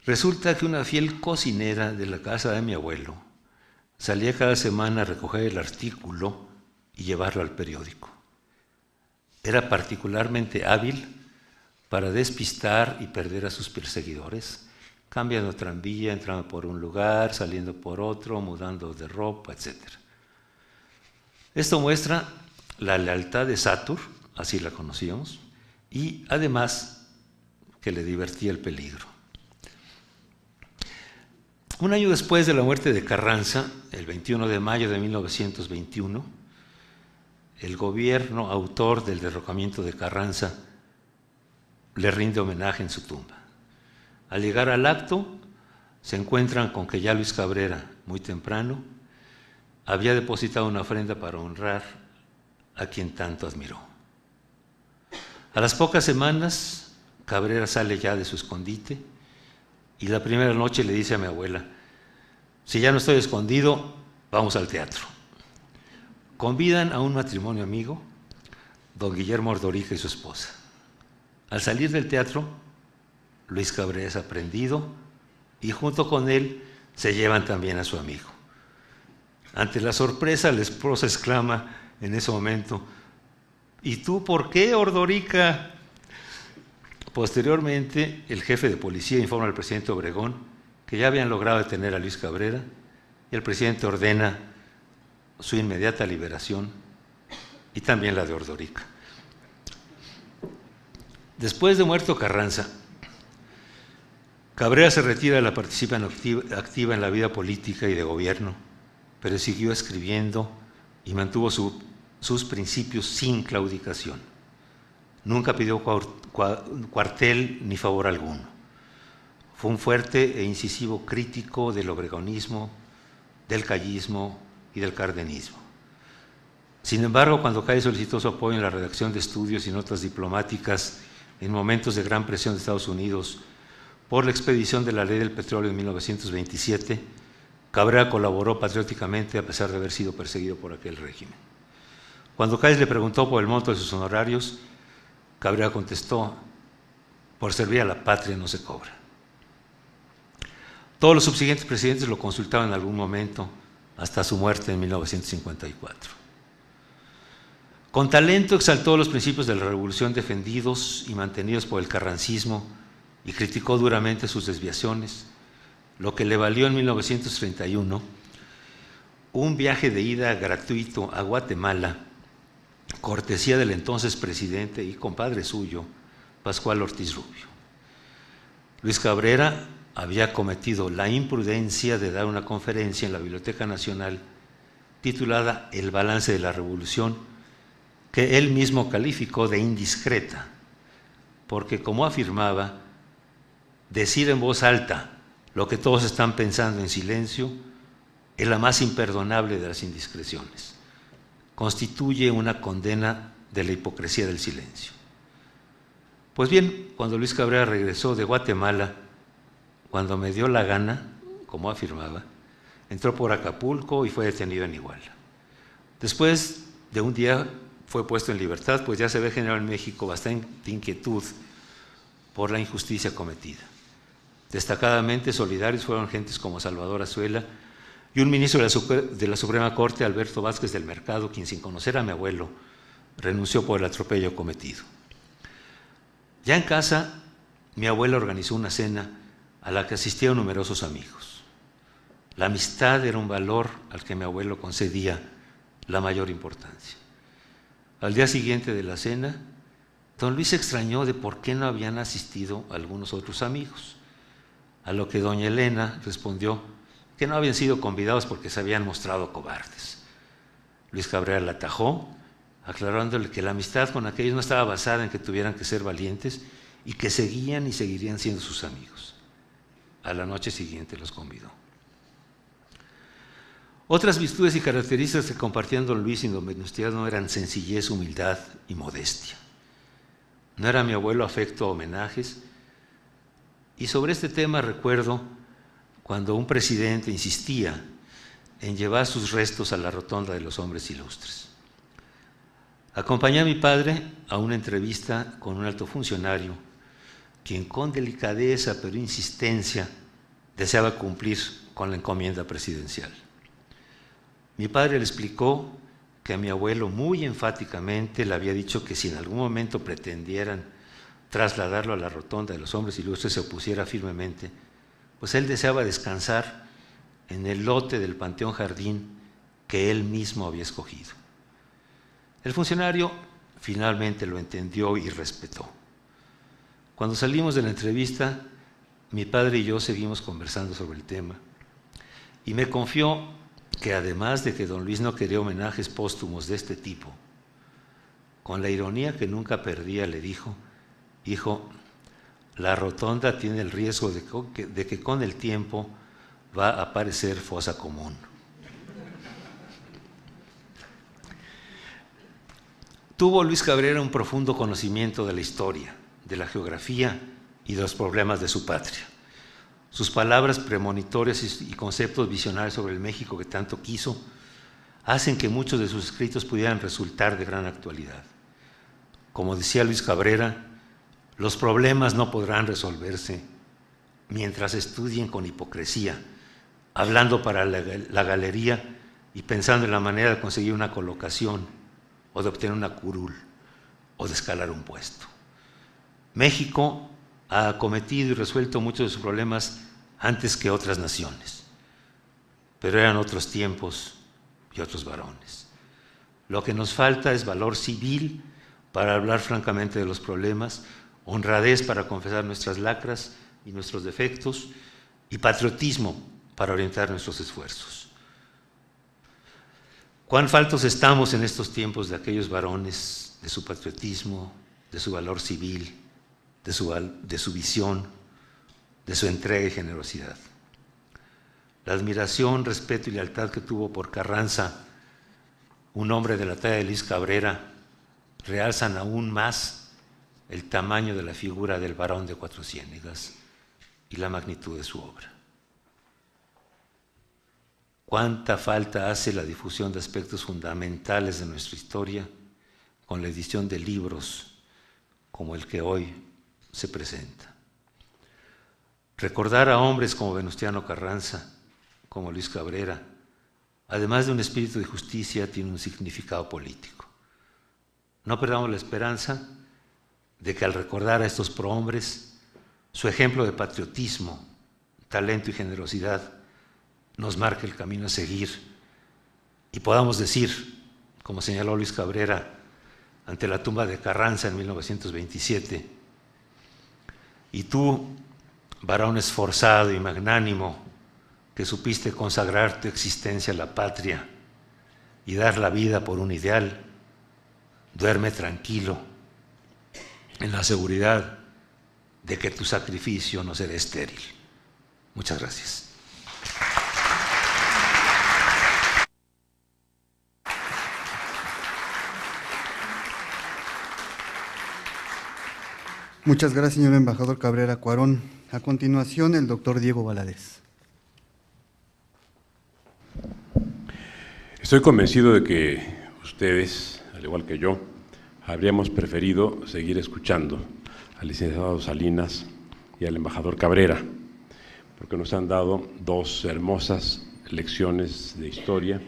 Resulta que una fiel cocinera de la casa de mi abuelo salía cada semana a recoger el artículo y llevarlo al periódico. Era particularmente hábil para despistar y perder a sus perseguidores, cambiando tranvía, entrando por un lugar, saliendo por otro, mudando de ropa, etc. Esto muestra la lealtad de Satur, así la conocíamos, y además que le divertía el peligro. Un año después de la muerte de Carranza, el 21 de mayo de 1921, el gobierno autor del derrocamiento de Carranza le rinde homenaje en su tumba. Al llegar al acto, se encuentran con que ya Luis Cabrera muy temprano, había depositado una ofrenda para honrar a quien tanto admiró. A las pocas semanas, Cabrera sale ya de su escondite y la primera noche le dice a mi abuela: si ya no estoy escondido, vamos al teatro. Convidan a un matrimonio amigo, don Guillermo Ordorica y su esposa. Al salir del teatro, Luis Cabrera es aprehendido y junto con él se llevan también a su amigo. Ante la sorpresa, la esposa exclama en ese momento: ¿y tú por qué, Ordorica? Posteriormente, el jefe de policía informa al presidente Obregón que ya habían logrado detener a Luis Cabrera y el presidente ordena su inmediata liberación y también la de Ordorica. Después de muerto Carranza, Cabrera se retira de la participación activa en la vida política y de gobierno, pero siguió escribiendo y mantuvo sus principios sin claudicación. Nunca pidió cuartel ni favor alguno. Fue un fuerte e incisivo crítico del obregonismo, del callismo y del cardenismo. Sin embargo, cuando Calle solicitó su apoyo en la redacción de estudios y notas diplomáticas en momentos de gran presión de Estados Unidos por la expedición de la Ley del Petróleo en 1927, Cabrera colaboró patrióticamente a pesar de haber sido perseguido por aquel régimen. Cuando Cádiz le preguntó por el monto de sus honorarios, Cabrera contestó: por servir a la patria no se cobra. Todos los subsiguientes presidentes lo consultaban en algún momento, hasta su muerte en 1954. Con talento exaltó los principios de la revolución defendidos y mantenidos por el carrancismo y criticó duramente sus desviaciones, lo que le valió en 1931 un viaje de ida gratuito a Guatemala, cortesía del entonces presidente y compadre suyo, Pascual Ortiz Rubio. Luis Cabrera había cometido la imprudencia de dar una conferencia en la Biblioteca Nacional titulada El balance de la revolución, que él mismo calificó de indiscreta, porque, como afirmaba, decir en voz alta lo que todos están pensando en silencio es la más imperdonable de las indiscreciones. Constituye una condena de la hipocresía del silencio. Pues bien, cuando Luis Cabrera regresó de Guatemala, cuando me dio la gana, como afirmaba, entró por Acapulco y fue detenido en Iguala. Después de un día fue puesto en libertad, pues ya se ve generado en México bastante inquietud por la injusticia cometida. Destacadamente solidarios fueron gentes como Salvador Azuela y un ministro de la Suprema Corte, Alberto Vázquez del Mercado, quien, sin conocer a mi abuelo, renunció por el atropello cometido. Ya en casa, mi abuela organizó una cena a la que asistieron numerosos amigos. La amistad era un valor al que mi abuelo concedía la mayor importancia. Al día siguiente de la cena, don Luis se extrañó de por qué no habían asistido algunos otros amigos, a lo que doña Elena respondió que no habían sido convidados porque se habían mostrado cobardes. Luis Cabrera la atajó, aclarándole que la amistad con aquellos no estaba basada en que tuvieran que ser valientes y que seguían y seguirían siendo sus amigos. A la noche siguiente los convidó. Otras virtudes y características que compartían don Luis y don Venustiano eran sencillez, humildad y modestia. No era mi abuelo afecto a homenajes, y sobre este tema recuerdo cuando un presidente insistía en llevar sus restos a la rotonda de los hombres ilustres. Acompañé a mi padre a una entrevista con un alto funcionario, quien con delicadeza pero insistencia deseaba cumplir con la encomienda presidencial. Mi padre le explicó que a mi abuelo muy enfáticamente le había dicho que si en algún momento pretendieran trasladarlo a la rotonda de los hombres ilustres se opusiera firmemente, pues él deseaba descansar en el lote del Panteón Jardín que él mismo había escogido. El funcionario finalmente lo entendió y respetó. Cuando salimos de la entrevista, mi padre y yo seguimos conversando sobre el tema y me confió que además de que don Luis no quería homenajes póstumos de este tipo, con la ironía que nunca perdía le dijo: hijo, la rotonda tiene el riesgo de que con el tiempo va a parecer fosa común. Tuvo Luis Cabrera un profundo conocimiento de la historia, de la geografía y de los problemas de su patria. Sus palabras premonitorias y conceptos visionarios sobre el México que tanto quiso hacen que muchos de sus escritos pudieran resultar de gran actualidad. Como decía Luis Cabrera, los problemas no podrán resolverse mientras estudien con hipocresía, hablando para la galería y pensando en la manera de conseguir una colocación o de obtener una curul o de escalar un puesto. México ha acometido y resuelto muchos de sus problemas antes que otras naciones, pero eran otros tiempos y otros varones. Lo que nos falta es valor civil para hablar francamente de los problemas, honradez para confesar nuestras lacras y nuestros defectos, y patriotismo para orientar nuestros esfuerzos. Cuán faltos estamos en estos tiempos de aquellos varones, de su patriotismo, de su valor civil, de su visión, de su entrega y generosidad. La admiración, respeto y lealtad que tuvo por Carranza, un hombre de la talla de Luis Cabrera, realzan aún más el tamaño de la figura del varón de Cuatro Ciénegas y la magnitud de su obra. Cuánta falta hace la difusión de aspectos fundamentales de nuestra historia con la edición de libros como el que hoy se presenta. Recordar a hombres como Venustiano Carranza, como Luis Cabrera, además de un espíritu de justicia, tiene un significado político. No perdamos la esperanza de que al recordar a estos prohombres, su ejemplo de patriotismo, talento y generosidad nos marque el camino a seguir y podamos decir, como señaló Luis Cabrera ante la tumba de Carranza en 1927, y tú, varón esforzado y magnánimo, que supiste consagrar tu existencia a la patria y dar la vida por un ideal, duerme tranquilo en la seguridad de que tu sacrificio no será estéril. Muchas gracias. Muchas gracias, señor embajador Cabrera Cuarón. A continuación, el doctor Diego Valadez. Estoy convencido de que ustedes, al igual que yo, habríamos preferido seguir escuchando al licenciado Salinas y al embajador Cabrera, porque nos han dado dos hermosas lecciones de historia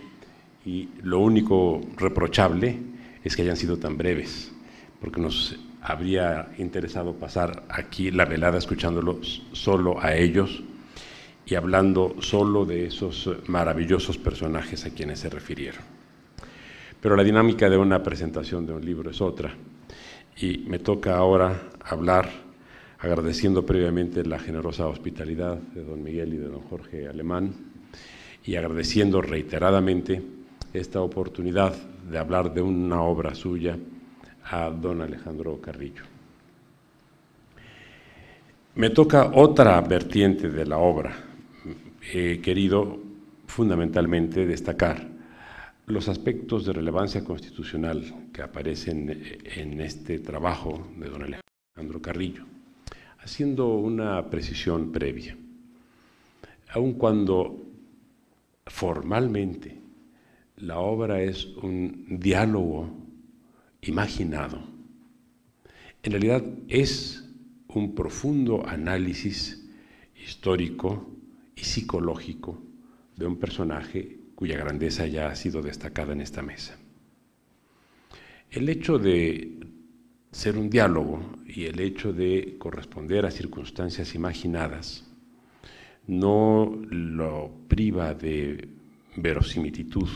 y lo único reprochable es que hayan sido tan breves, porque nos habría interesado pasar aquí la velada escuchándolos solo a ellos y hablando solo de esos maravillosos personajes a quienes se refirieron. Pero la dinámica de una presentación de un libro es otra, y me toca ahora hablar agradeciendo previamente la generosa hospitalidad de don Miguel y de don Jorge Alemán, y agradeciendo reiteradamente esta oportunidad de hablar de una obra suya a don Alejandro Carrillo. Me toca otra vertiente de la obra. He querido fundamentalmente destacar los aspectos de relevancia constitucional que aparecen en este trabajo de don Alejandro Carrillo, haciendo una precisión previa. Aun cuando formalmente la obra es un diálogo imaginado, en realidad es un profundo análisis histórico y psicológico de un personaje cuya grandeza ya ha sido destacada en esta mesa. El hecho de ser un diálogo y el hecho de corresponder a circunstancias imaginadas no lo priva de verosimilitud.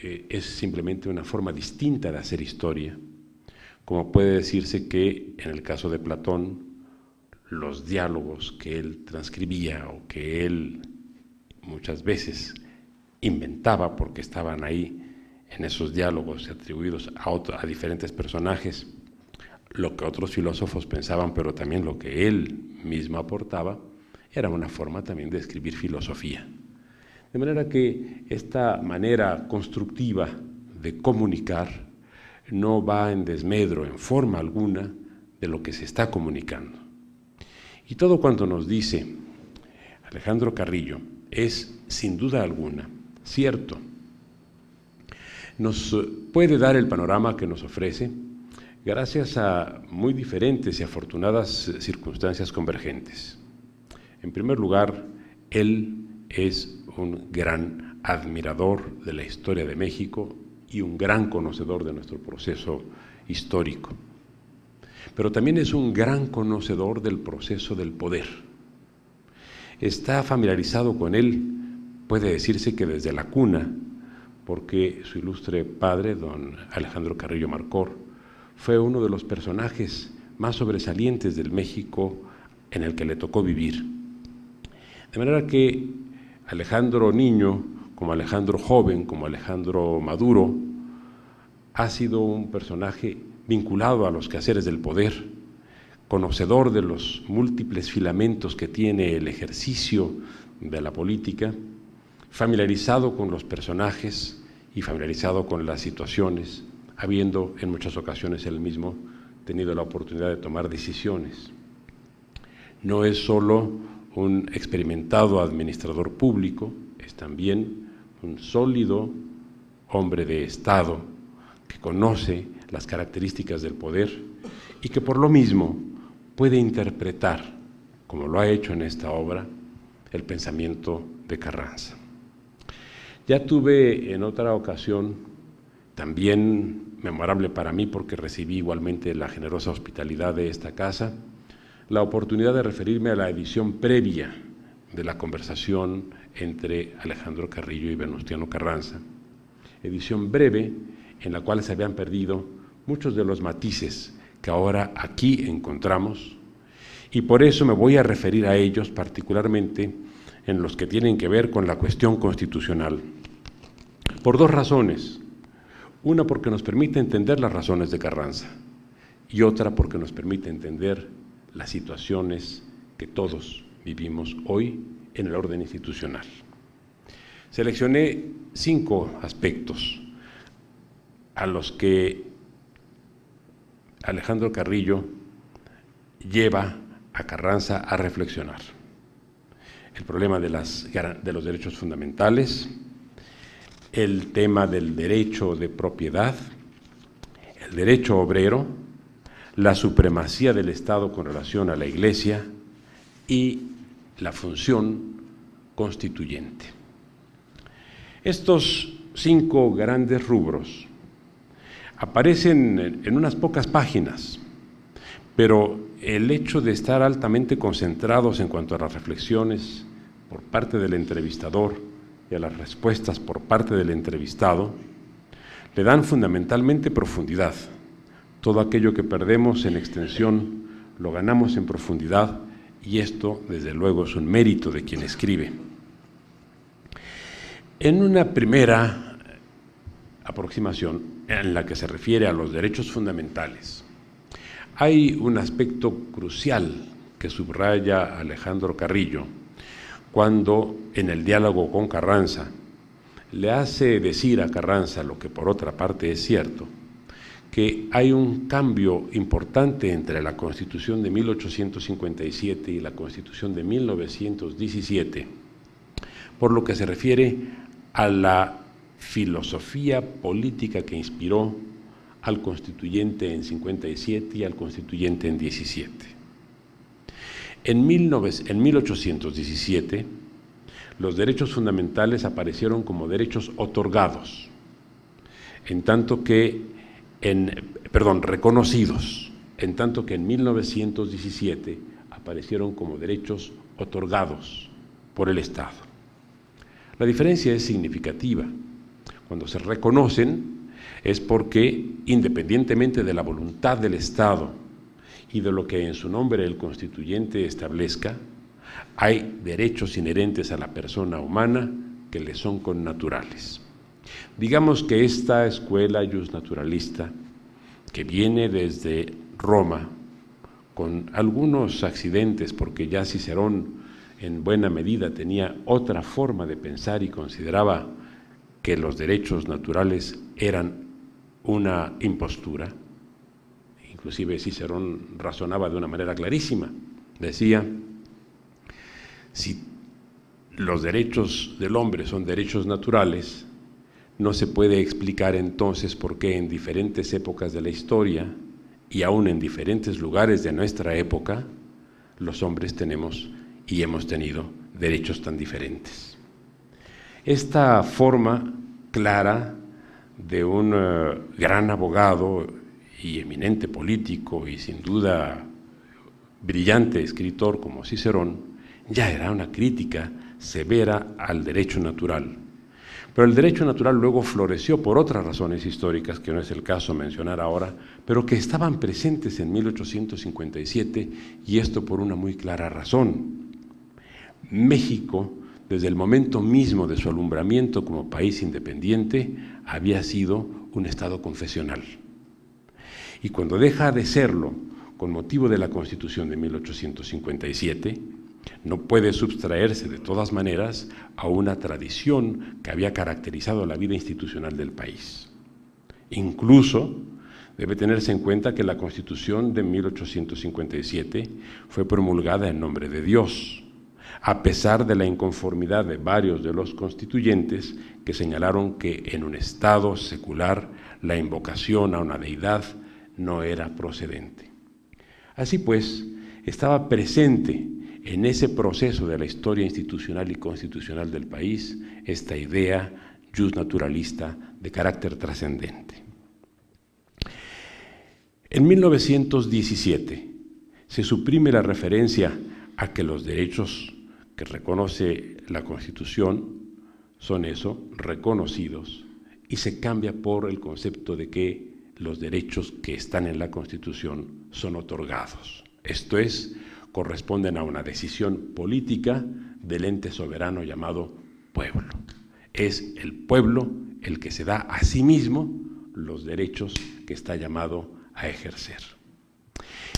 Es simplemente una forma distinta de hacer historia, como puede decirse que en el caso de Platón, los diálogos que él transcribía o que él muchas veces inventaba porque estaban ahí en esos diálogos atribuidos a diferentes personajes, lo que otros filósofos pensaban, pero también lo que él mismo aportaba, era una forma también de escribir filosofía. De manera que esta manera constructiva de comunicar no va en desmedro, en forma alguna, de lo que se está comunicando. Y todo cuanto nos dice Alejandro Carrillo es, sin duda alguna, cierto. Nos puede dar el panorama que nos ofrece gracias a muy diferentes y afortunadas circunstancias convergentes. En primer lugar, él es un gran admirador de la historia de México y un gran conocedor de nuestro proceso histórico. Pero también es un gran conocedor del proceso del poder. Está familiarizado con él, puede decirse que desde la cuna, porque su ilustre padre, don Alejandro Carrillo Marcor, fue uno de los personajes más sobresalientes del México en el que le tocó vivir. De manera que Alejandro niño, como Alejandro joven, como Alejandro maduro, ha sido un personaje vinculado a los quehaceres del poder, conocedor de los múltiples filamentos que tiene el ejercicio de la política, familiarizado con los personajes y familiarizado con las situaciones, habiendo en muchas ocasiones él mismo tenido la oportunidad de tomar decisiones. No es solo un experimentado administrador público, es también un sólido hombre de Estado que conoce las características del poder y que por lo mismo puede interpretar, como lo ha hecho en esta obra, el pensamiento de Carranza. Ya tuve en otra ocasión, también memorable para mí porque recibí igualmente la generosa hospitalidad de esta casa, la oportunidad de referirme a la edición previa de la conversación entre Alejandro Carrillo y Venustiano Carranza, edición breve en la cual se habían perdido muchos de los matices que ahora aquí encontramos, y por eso me voy a referir a ellos particularmente en los que tienen que ver con la cuestión constitucional. Por dos razones. Una porque nos permite entender las razones de Carranza y otra porque nos permite entender las situaciones que todos vivimos hoy en el orden institucional. Seleccioné 5 aspectos a los que Alejandro Carrillo lleva a Carranza a reflexionar. El problema de los derechos fundamentales, el tema del derecho de propiedad, el derecho obrero, la supremacía del Estado con relación a la Iglesia y la función constituyente. Estos 5 grandes rubros aparecen en unas pocas páginas, pero el hecho de estar altamente concentrados en cuanto a las reflexiones por parte del entrevistador y a las respuestas por parte del entrevistado, le dan fundamentalmente profundidad. Todo aquello que perdemos en extensión lo ganamos en profundidad y esto, desde luego, es un mérito de quien escribe. En una primera aproximación en la que se refiere a los derechos fundamentales, hay un aspecto crucial que subraya Alejandro Carrillo cuando, en el diálogo con Carranza, le hace decir a Carranza, lo que por otra parte es cierto, que hay un cambio importante entre la Constitución de 1857 y la Constitución de 1917, por lo que se refiere a la filosofía política que inspiró al constituyente en 57 y al constituyente en 17. En 1817, los derechos fundamentales aparecieron como derechos otorgados, reconocidos, en tanto que en 1917 aparecieron como derechos otorgados por el Estado. La diferencia es significativa. Cuando se reconocen es porque, independientemente de la voluntad del Estado y de lo que en su nombre el constituyente establezca, hay derechos inherentes a la persona humana que le son connaturales. Digamos que esta escuela justnaturalista, que viene desde Roma, con algunos accidentes, porque ya Cicerón en buena medida tenía otra forma de pensar y consideraba que los derechos naturales eran una impostura. Inclusive Cicerón razonaba de una manera clarísima. Decía, si los derechos del hombre son derechos naturales, no se puede explicar entonces por qué en diferentes épocas de la historia y aún en diferentes lugares de nuestra época, los hombres tenemos y hemos tenido derechos tan diferentes. Esta forma clara de un gran abogado y eminente político y sin duda brillante escritor como Cicerón, ya era una crítica severa al derecho natural. Pero el derecho natural luego floreció por otras razones históricas, que no es el caso mencionar ahora, pero que estaban presentes en 1857, y esto por una muy clara razón. México, desde el momento mismo de su alumbramiento como país independiente, había sido un estado confesional. Y cuando deja de serlo, con motivo de la Constitución de 1857, no puede subtraerse de todas maneras a una tradición que había caracterizado la vida institucional del país. Incluso debe tenerse en cuenta que la Constitución de 1857 fue promulgada en nombre de Dios, a pesar de la inconformidad de varios de los constituyentes que señalaron que en un estado secular la invocación a una deidad no era procedente. Así pues, estaba presente en ese proceso de la historia institucional y constitucional del país esta idea jus naturalista de carácter trascendente. En 1917 se suprime la referencia a que los derechos que reconoce la Constitución son eso, reconocidos, y se cambia por el concepto de que los derechos que están en la Constitución son otorgados. Esto es, corresponden a una decisión política del ente soberano llamado pueblo. Es el pueblo el que se da a sí mismo los derechos que está llamado a ejercer.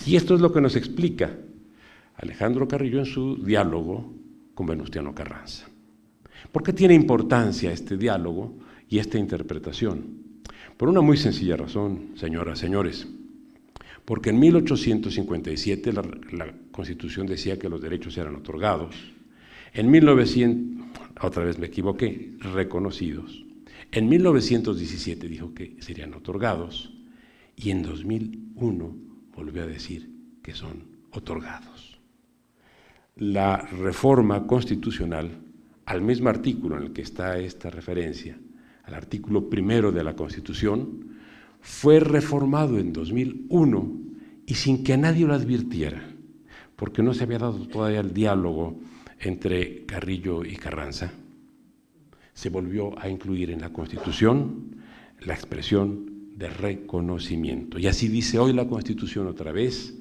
Y esto es lo que nos explica Alejandro Carrillo en su diálogo con Venustiano Carranza. ¿Por qué tiene importancia este diálogo y esta interpretación? Por una muy sencilla razón, señoras, señores. Porque en 1857 la Constitución decía que los derechos eran otorgados. En 1900, otra vez me equivoqué, reconocidos. En 1917 dijo que serían otorgados y en 2001 volvió a decir que son otorgados. La reforma constitucional, al mismo artículo en el que está esta referencia, al artículo 1 de la Constitución, fue reformado en 2001 y sin que nadie lo advirtiera, porque no se había dado todavía el diálogo entre Carrillo y Carranza. Se volvió a incluir en la Constitución la expresión de reconocimiento. Y así dice hoy la Constitución otra vez,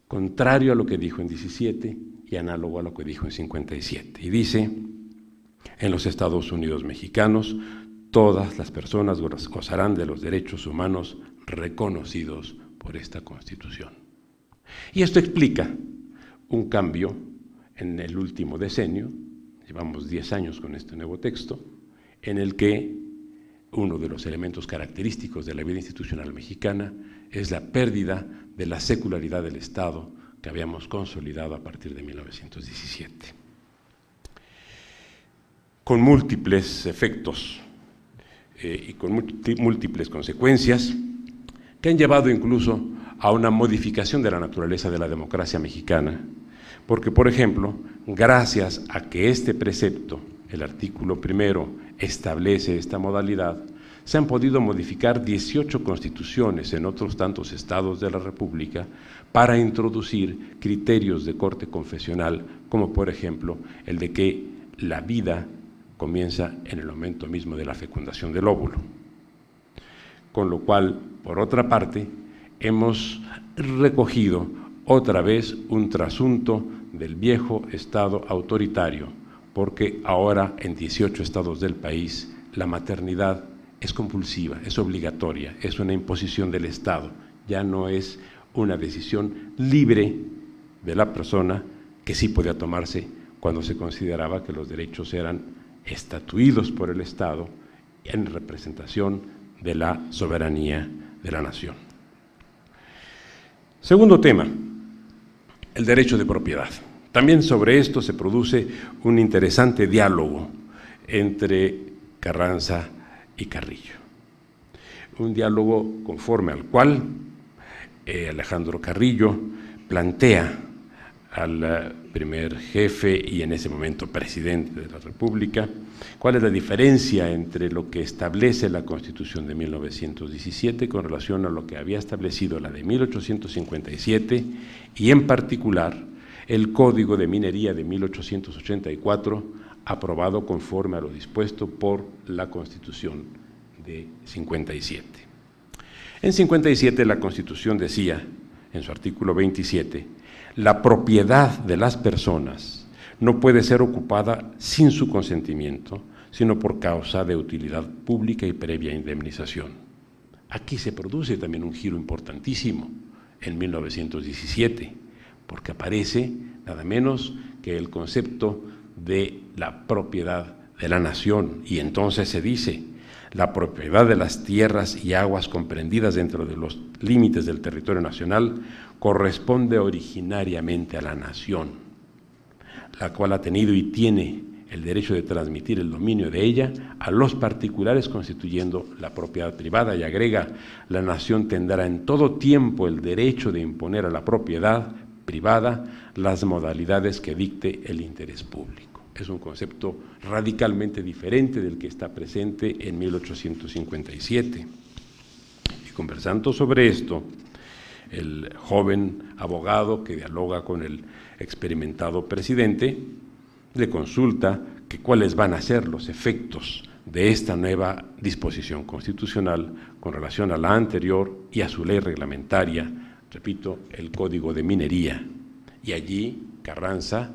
contrario a lo que dijo en 17 y análogo a lo que dijo en 57. Y dice, en los Estados Unidos mexicanos, todas las personas gozarán de los derechos humanos reconocidos por esta Constitución. Y esto explica un cambio en el último decenio, llevamos 10 años con este nuevo texto, en el que uno de los elementos característicos de la vida institucional mexicana es la pérdida de la secularidad del Estado que habíamos consolidado a partir de 1917. Con múltiples efectos y con múltiples consecuencias que han llevado incluso a una modificación de la naturaleza de la democracia mexicana, porque, por ejemplo, gracias a que este precepto, el artículo 1, establece esta modalidad, se han podido modificar 18 constituciones en otros tantos estados de la República para introducir criterios de corte confesional, como por ejemplo el de que la vida comienza en el momento mismo de la fecundación del óvulo. Con lo cual, por otra parte, hemos recogido otra vez un trasunto del viejo Estado autoritario, porque ahora en 18 estados del país la maternidad es compulsiva, es obligatoria, es una imposición del Estado, ya no es una decisión libre de la persona que sí podía tomarse cuando se consideraba que los derechos eran estatuidos por el Estado en representación de la soberanía de la nación. Segundo tema, el derecho de propiedad. También sobre esto se produce un interesante diálogo entre Carranza y Carrillo. Un diálogo conforme al cual Alejandro Carrillo plantea al primer jefe y en ese momento presidente de la República cuál es la diferencia entre lo que establece la Constitución de 1917 con relación a lo que había establecido la de 1857 y en particular el Código de Minería de 1884, aprobado conforme a lo dispuesto por la Constitución de 57. En 57 la Constitución decía, en su artículo 27, la propiedad de las personas no puede ser ocupada sin su consentimiento, sino por causa de utilidad pública y previa indemnización. Aquí se produce también un giro importantísimo en 1917, porque aparece nada menos que el concepto de la propiedad de la nación, y entonces se dice: la propiedad de las tierras y aguas comprendidas dentro de los límites del territorio nacional corresponde originariamente a la nación, la cual ha tenido y tiene el derecho de transmitir el dominio de ella a los particulares, constituyendo la propiedad privada, y agrega: la nación tendrá en todo tiempo el derecho de imponer a la propiedad privada las modalidades que dicte el interés público. Es un concepto radicalmente diferente del que está presente en 1857. Y conversando sobre esto, el joven abogado que dialoga con el experimentado presidente le consulta que cuáles van a ser los efectos de esta nueva disposición constitucional con relación a la anterior y a su ley reglamentaria, repito, el Código de Minería. Y allí Carranza,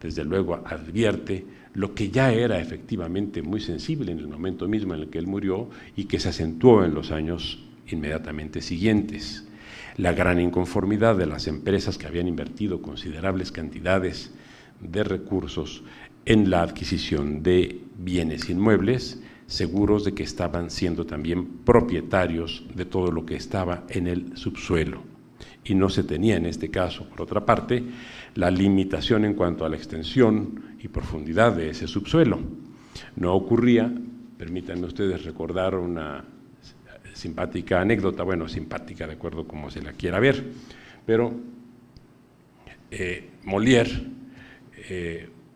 desde luego, advierte lo que ya era efectivamente muy sensible en el momento mismo en el que él murió y que se acentuó en los años inmediatamente siguientes: la gran inconformidad de las empresas que habían invertido considerables cantidades de recursos en la adquisición de bienes inmuebles, seguros de que estaban siendo también propietarios de todo lo que estaba en el subsuelo. Y no se tenía en este caso, por otra parte, la limitación en cuanto a la extensión y profundidad de ese subsuelo. No ocurría, permítanme ustedes recordar una simpática anécdota, bueno, simpática de acuerdo como se la quiera ver, pero Molière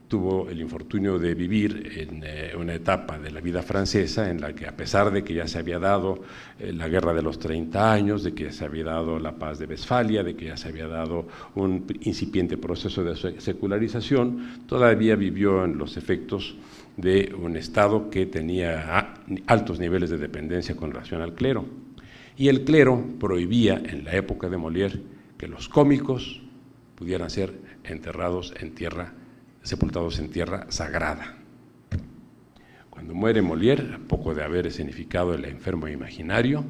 tuvo el infortunio de vivir en una etapa de la vida francesa en la que, a pesar de que ya se había dado la guerra de los 30 años, de que ya se había dado la paz de Westfalia, de que ya se había dado un incipiente proceso de secularización, todavía vivió en los efectos de un Estado que tenía altos niveles de dependencia con relación al clero. Y el clero prohibía en la época de Molière que los cómicos pudieran ser enterrados en tierra, sepultados en tierra sagrada. Cuando muere Molière, a poco de haber escenificado El enfermo imaginario,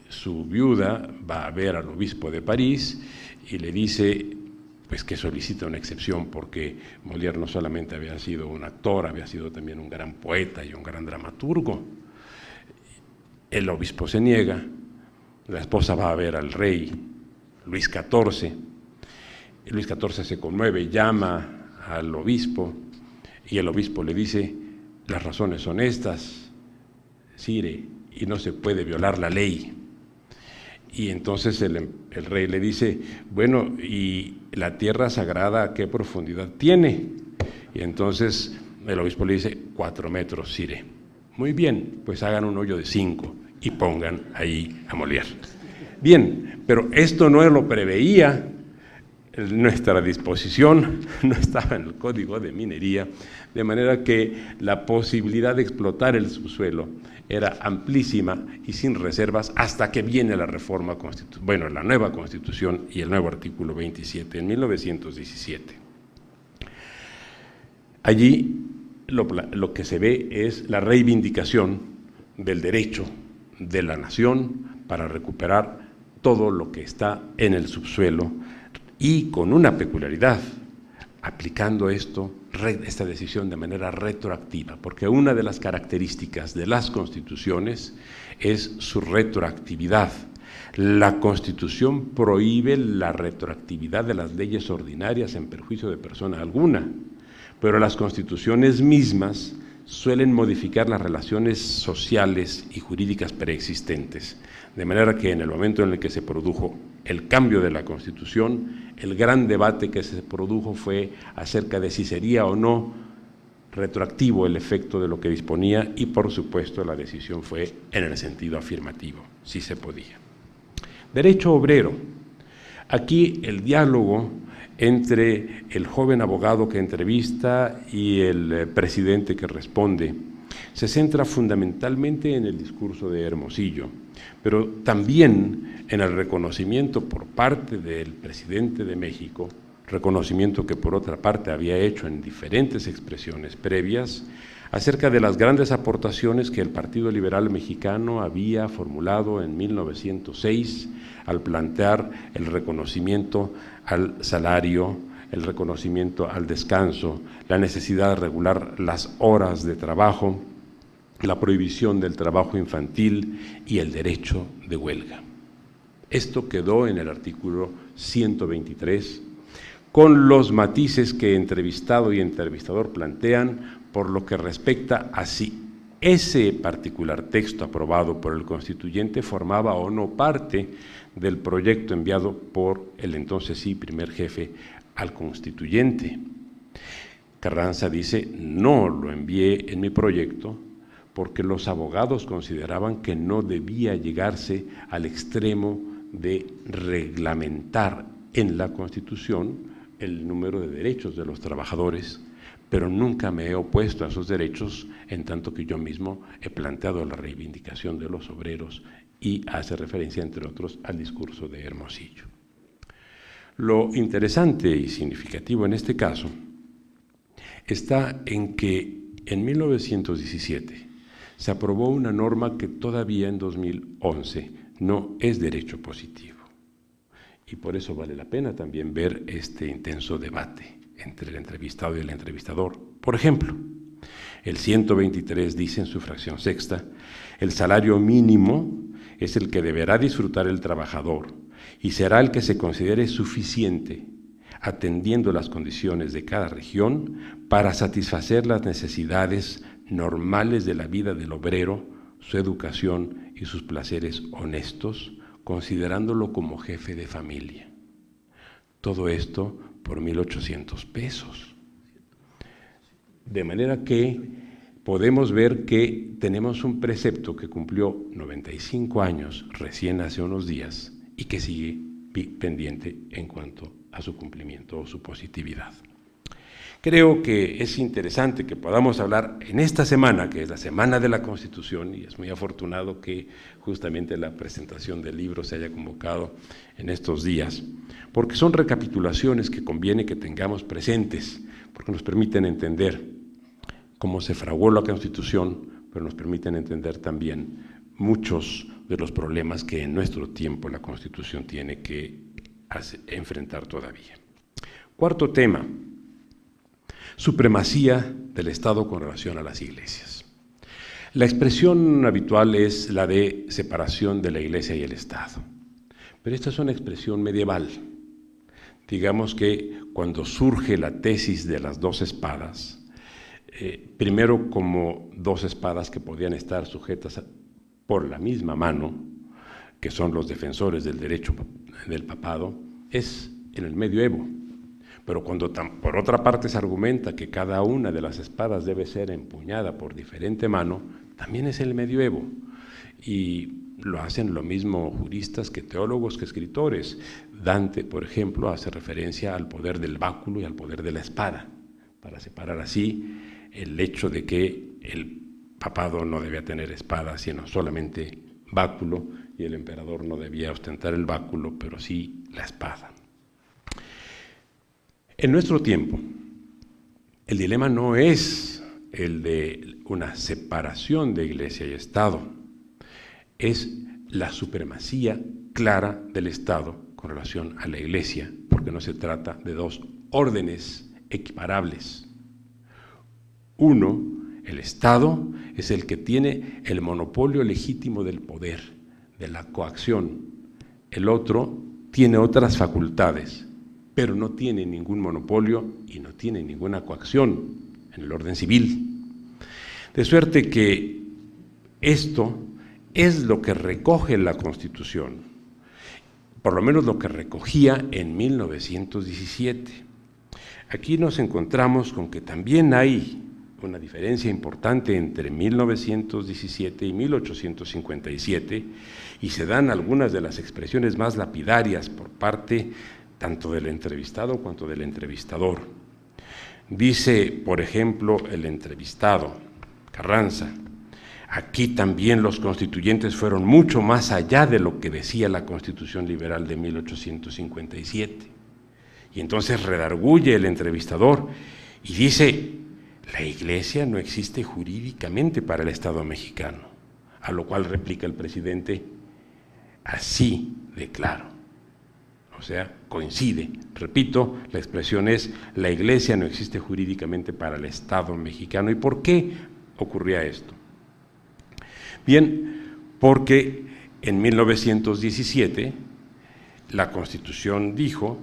su viuda va a ver al obispo de París y le dice pues que solicita una excepción, porque Molière no solamente había sido un actor, había sido también un gran poeta y un gran dramaturgo. El obispo se niega, la esposa va a ver al rey Luis XIV, Luis XIV se conmueve, llama al obispo y el obispo le dice: las razones son estas, sire, y no se puede violar la ley. Y entonces el rey le dice: bueno, ¿y la tierra sagrada qué profundidad tiene? Y entonces el obispo le dice: 4 metros, sire. Muy bien, pues hagan un hoyo de 5 y pongan ahí a Molière. Bien, pero esto no lo preveía nuestra disposición, no estaba en el Código de Minería, de manera que la posibilidad de explotar el subsuelo era amplísima y sin reservas hasta que viene la reforma la nueva Constitución y el nuevo artículo 27 en 1917. Allí lo que se ve es la reivindicación del derecho de la nación para recuperar todo lo que está en el subsuelo, y con una peculiaridad: aplicando esta decisión de manera retroactiva, porque una de las características de las constituciones es su retroactividad. La Constitución prohíbe la retroactividad de las leyes ordinarias en perjuicio de persona alguna, pero las constituciones mismas suelen modificar las relaciones sociales y jurídicas preexistentes, de manera que en el momento en el que se produjo el cambio de la Constitución, el gran debate que se produjo fue acerca de si sería o no retroactivo el efecto de lo que disponía, y por supuesto la decisión fue en el sentido afirmativo, sí se podía. Derecho obrero. Aquí el diálogo entre el joven abogado que entrevista y el presidente que responde se centra fundamentalmente en el discurso de Hermosillo, pero también en el reconocimiento por parte del presidente de México, reconocimiento que por otra parte había hecho en diferentes expresiones previas, acerca de las grandes aportaciones que el Partido Liberal Mexicano había formulado en 1906 al plantear el reconocimiento al salario, el reconocimiento al descanso, la necesidad de regular las horas de trabajo, la prohibición del trabajo infantil y el derecho de huelga. Esto quedó en el artículo 123, con los matices que entrevistado y entrevistador plantean por lo que respecta a si ese particular texto aprobado por el constituyente formaba o no parte del proyecto enviado por el entonces sí primer jefe al constituyente. Carranza dice: no lo envié en mi proyecto porque los abogados consideraban que no debía llegarse al extremo de reglamentar en la Constitución el número de derechos de los trabajadores, pero nunca me he opuesto a esos derechos, en tanto que yo mismo he planteado la reivindicación de los obreros, y hace referencia, entre otros, al discurso de Hermosillo. Lo interesante y significativo en este caso está en que en 1917 se aprobó una norma que todavía en 2011 no es derecho positivo, y por eso vale la pena también ver este intenso debate entre el entrevistado y el entrevistador. Por ejemplo, el 123 dice en su fracción sexta: el salario mínimo es el que deberá disfrutar el trabajador y será el que se considere suficiente, atendiendo las condiciones de cada región para satisfacer las necesidades normales de la vida del obrero, su educación y sus placeres honestos, considerándolo como jefe de familia. Todo esto por 1,800 pesos. De manera que podemos ver que tenemos un precepto que cumplió 95 años recién hace unos días y que sigue pendiente en cuanto a su cumplimiento o su positividad. Creo que es interesante que podamos hablar en esta semana, que es la Semana de la Constitución, y es muy afortunado que justamente la presentación del libro se haya convocado en estos días, porque son recapitulaciones que conviene que tengamos presentes, porque nos permiten entender cómo se fraguó la Constitución, pero nos permiten entender también muchos de los problemas que en nuestro tiempo la Constitución tiene que enfrentar todavía. Cuarto tema: supremacía del Estado con relación a las iglesias. La expresión habitual es la de separación de la Iglesia y el Estado, pero esta es una expresión medieval. Digamos que cuando surge la tesis de las dos espadas, primero como dos espadas que podían estar sujetas por la misma mano, que son los defensores del derecho del papado, es en el medioevo. Pero cuando por otra parte se argumenta que cada una de las espadas debe ser empuñada por diferente mano, también es el medioevo. Y lo hacen lo mismo juristas que teólogos que escritores. Dante, por ejemplo, hace referencia al poder del báculo y al poder de la espada, para separar así el hecho de que el papado no debía tener espada, sino solamente báculo, y el emperador no debía ostentar el báculo, pero sí la espada. En nuestro tiempo, el dilema no es el de una separación de Iglesia y Estado, es la supremacía clara del Estado con relación a la Iglesia, porque no se trata de dos órdenes equiparables. Uno, el Estado, es el que tiene el monopolio legítimo del poder, de la coacción. El otro tiene otras facultades, pero no tiene ningún monopolio y no tiene ninguna coacción en el orden civil. De suerte que esto es lo que recoge la Constitución, por lo menos lo que recogía en 1917. Aquí nos encontramos con que también hay una diferencia importante entre 1917 y 1857, y se dan algunas de las expresiones más lapidarias por parte tanto del entrevistado cuanto del entrevistador. Dice, por ejemplo, el entrevistado, Carranza: aquí también los constituyentes fueron mucho más allá de lo que decía la Constitución Liberal de 1857. Y entonces redarguye el entrevistador y dice: la Iglesia no existe jurídicamente para el Estado mexicano, a lo cual replica el presidente: así de claro. O sea, coincide. Repito, la expresión es: la Iglesia no existe jurídicamente para el Estado mexicano. ¿Y por qué ocurría esto? Bien, porque en 1917 la Constitución dijo,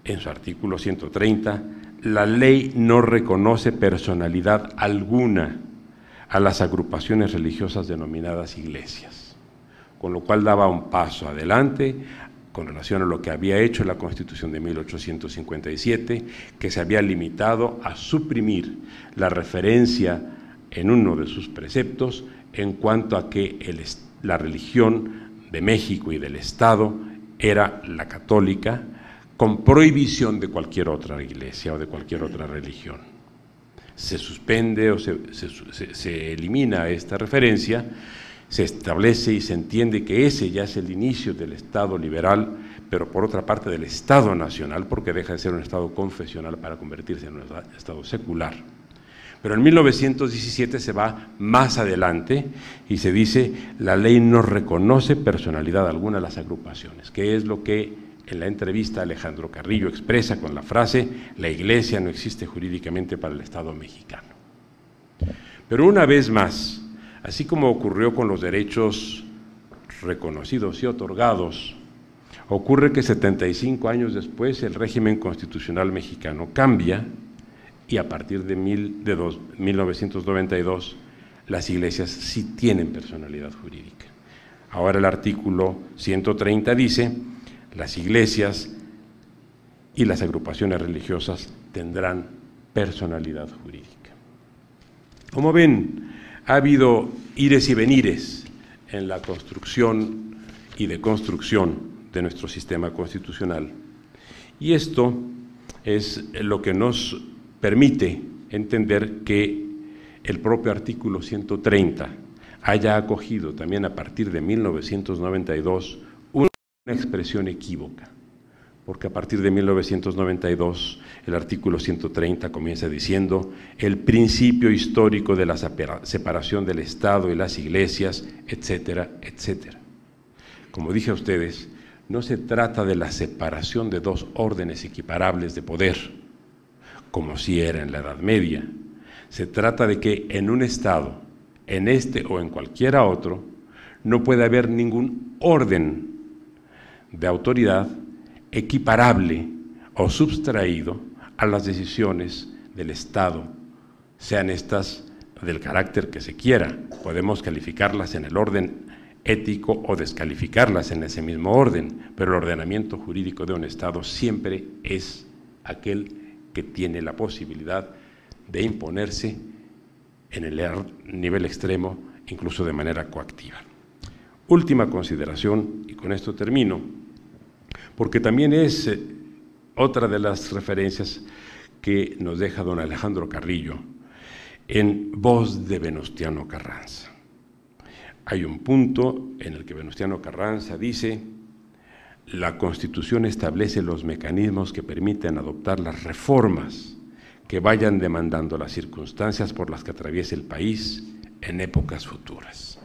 en su artículo 130, la ley no reconoce personalidad alguna a las agrupaciones religiosas denominadas iglesias, con lo cual daba un paso adelante con relación a lo que había hecho la Constitución de 1857, que se había limitado a suprimir la referencia en uno de sus preceptos en cuanto a que la religión de México y del Estado era la católica, con prohibición de cualquier otra iglesia o de cualquier otra religión. Se suspende o se elimina esta referencia, se establece y se entiende que ese ya es el inicio del Estado liberal, pero por otra parte del Estado nacional, porque deja de ser un Estado confesional para convertirse en un Estado secular. Pero en 1917 se va más adelante y se dice: la ley no reconoce personalidad alguna a las agrupaciones, que es lo que en la entrevista Alejandro Carrillo expresa con la frase: la Iglesia no existe jurídicamente para el Estado mexicano. Pero una vez más, así como ocurrió con los derechos reconocidos y otorgados, ocurre que 75 años después el régimen constitucional mexicano cambia y a partir de 1992 las iglesias sí tienen personalidad jurídica. Ahora el artículo 130 dice: las iglesias y las agrupaciones religiosas tendrán personalidad jurídica. Como ven, ha habido ires y venires en la construcción y deconstrucción de nuestro sistema constitucional, y esto es lo que nos permite entender que el propio artículo 130 haya acogido también a partir de 1992 una expresión equívoca, porque a partir de 1992 el artículo 130 comienza diciendo: el principio histórico de la separación del Estado y las iglesias, etcétera, etcétera. Como dije a ustedes, no se trata de la separación de dos órdenes equiparables de poder, como si era en la Edad Media. Se trata de que en un Estado, en este o en cualquiera otro, no puede haber ningún orden de autoridad equiparable o subtraído a las decisiones del Estado, sean estas del carácter que se quiera. Podemos calificarlas en el orden ético o descalificarlas en ese mismo orden, pero el ordenamiento jurídico de un Estado siempre es aquel que tiene la posibilidad de imponerse en el nivel extremo, incluso de manera coactiva. Última consideración, y con esto termino, porque también es otra de las referencias que nos deja don Alejandro Carrillo en voz de Venustiano Carranza. Hay un punto en el que Venustiano Carranza dice: la Constitución establece los mecanismos que permiten adoptar las reformas que vayan demandando las circunstancias por las que atraviese el país en épocas futuras.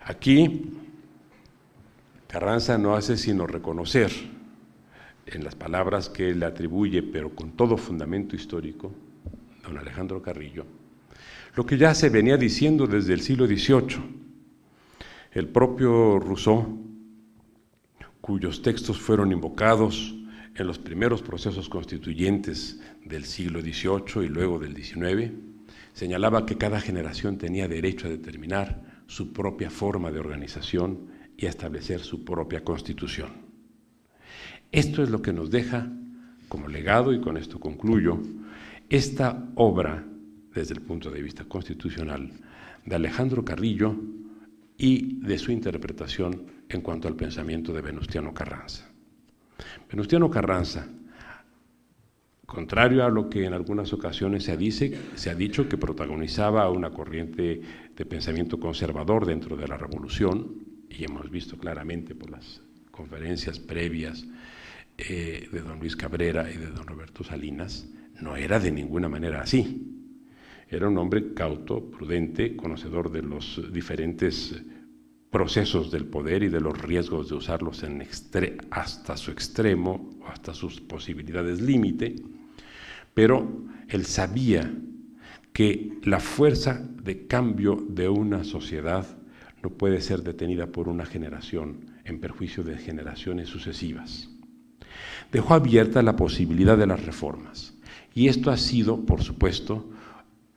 Aquí Carranza no hace sino reconocer en las palabras que él le atribuye, pero con todo fundamento histórico, don Alejandro Carrillo, lo que ya se venía diciendo desde el siglo XVIII. El propio Rousseau, cuyos textos fueron invocados en los primeros procesos constituyentes del siglo XVIII y luego del XIX, señalaba que cada generación tenía derecho a determinar su propia forma de organización y a establecer su propia constitución. Esto es lo que nos deja como legado, y con esto concluyo, esta obra, desde el punto de vista constitucional, de Alejandro Carrillo y de su interpretación en cuanto al pensamiento de Venustiano Carranza. Venustiano Carranza, contrario a lo que en algunas ocasiones se ha dicho que protagonizaba una corriente de pensamiento conservador dentro de la Revolución, y hemos visto claramente por las conferencias previas de don Luis Cabrera y de don Roberto Salinas, no era de ninguna manera así. Era un hombre cauto, prudente, conocedor de los diferentes procesos del poder y de los riesgos de usarlos hasta su extremo, o hasta sus posibilidades límite, pero él sabía que la fuerza de cambio de una sociedad no puede ser detenida por una generación en perjuicio de generaciones sucesivas. Dejó abierta la posibilidad de las reformas, y esto ha sido, por supuesto,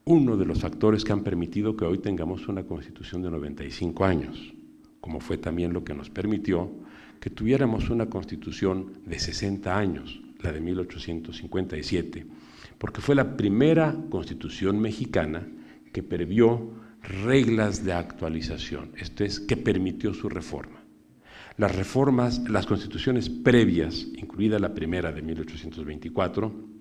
uno de los factores que han permitido que hoy tengamos una Constitución de 95 años, como fue también lo que nos permitió que tuviéramos una Constitución de 60 años, la de 1857, porque fue la primera Constitución mexicana que previó reglas de actualización, esto es, que permitió su reforma. Las reformas, las constituciones previas, incluida la primera de 1824,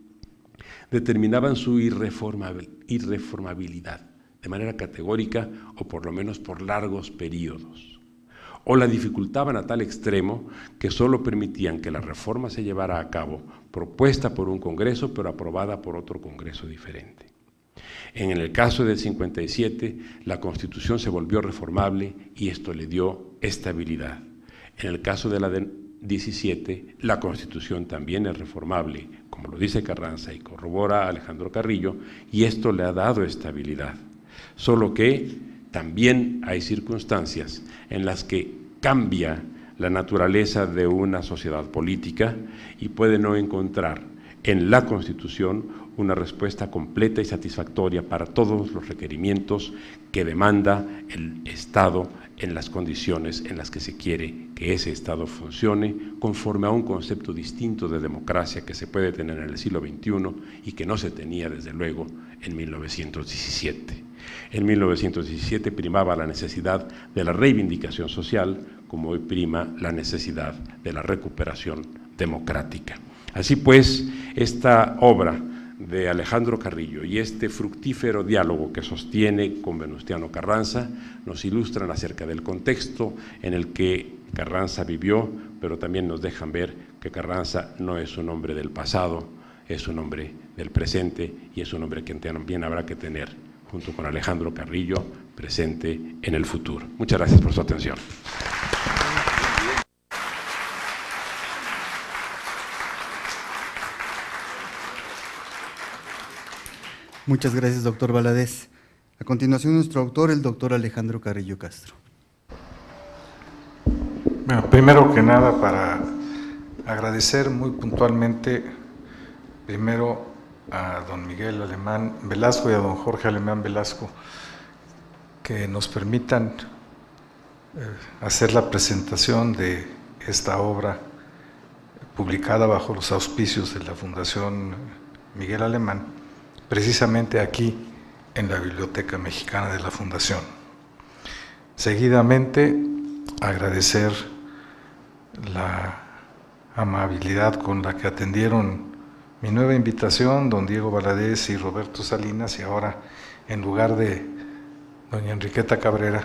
determinaban su irreformabilidad de manera categórica o por lo menos por largos periodos, o la dificultaban a tal extremo que solo permitían que la reforma se llevara a cabo propuesta por un Congreso pero aprobada por otro Congreso diferente. En el caso del 57, la Constitución se volvió reformable y esto le dio estabilidad. En el caso de la de 17, la Constitución también es reformable, como lo dice Carranza y corrobora Alejandro Carrillo, y esto le ha dado estabilidad. Solo que también hay circunstancias en las que cambia la naturaleza de una sociedad política y puede no encontrar en la Constitución una respuesta completa y satisfactoria para todos los requerimientos que demanda el Estado en las condiciones en las que se quiere que ese Estado funcione, conforme a un concepto distinto de democracia que se puede tener en el siglo XXI y que no se tenía desde luego en 1917. En 1917 primaba la necesidad de la reivindicación social, como hoy prima la necesidad de la recuperación democrática. Así pues, esta obra de Alejandro Carrillo y este fructífero diálogo que sostiene con Venustiano Carranza nos ilustran acerca del contexto en el que Carranza vivió, pero también nos dejan ver que Carranza no es un hombre del pasado, es un hombre del presente y es un hombre que también habrá que tener, junto con Alejandro Carrillo, presente en el futuro. Muchas gracias por su atención. Muchas gracias, doctor Valadez. A continuación, nuestro autor, el doctor Alejandro Carrillo Castro. Bueno, primero que nada, para agradecer muy puntualmente, primero a don Miguel Alemán Velasco y a don Jorge Alemán Velasco, que nos permitan hacer la presentación de esta obra publicada bajo los auspicios de la Fundación Miguel Alemán, precisamente aquí en la Biblioteca Mexicana de la Fundación. Seguidamente, agradecer la amabilidad con la que atendieron mi nueva invitación, don Diego Valadez y Roberto Salinas, y ahora, en lugar de doña Enriqueta Cabrera,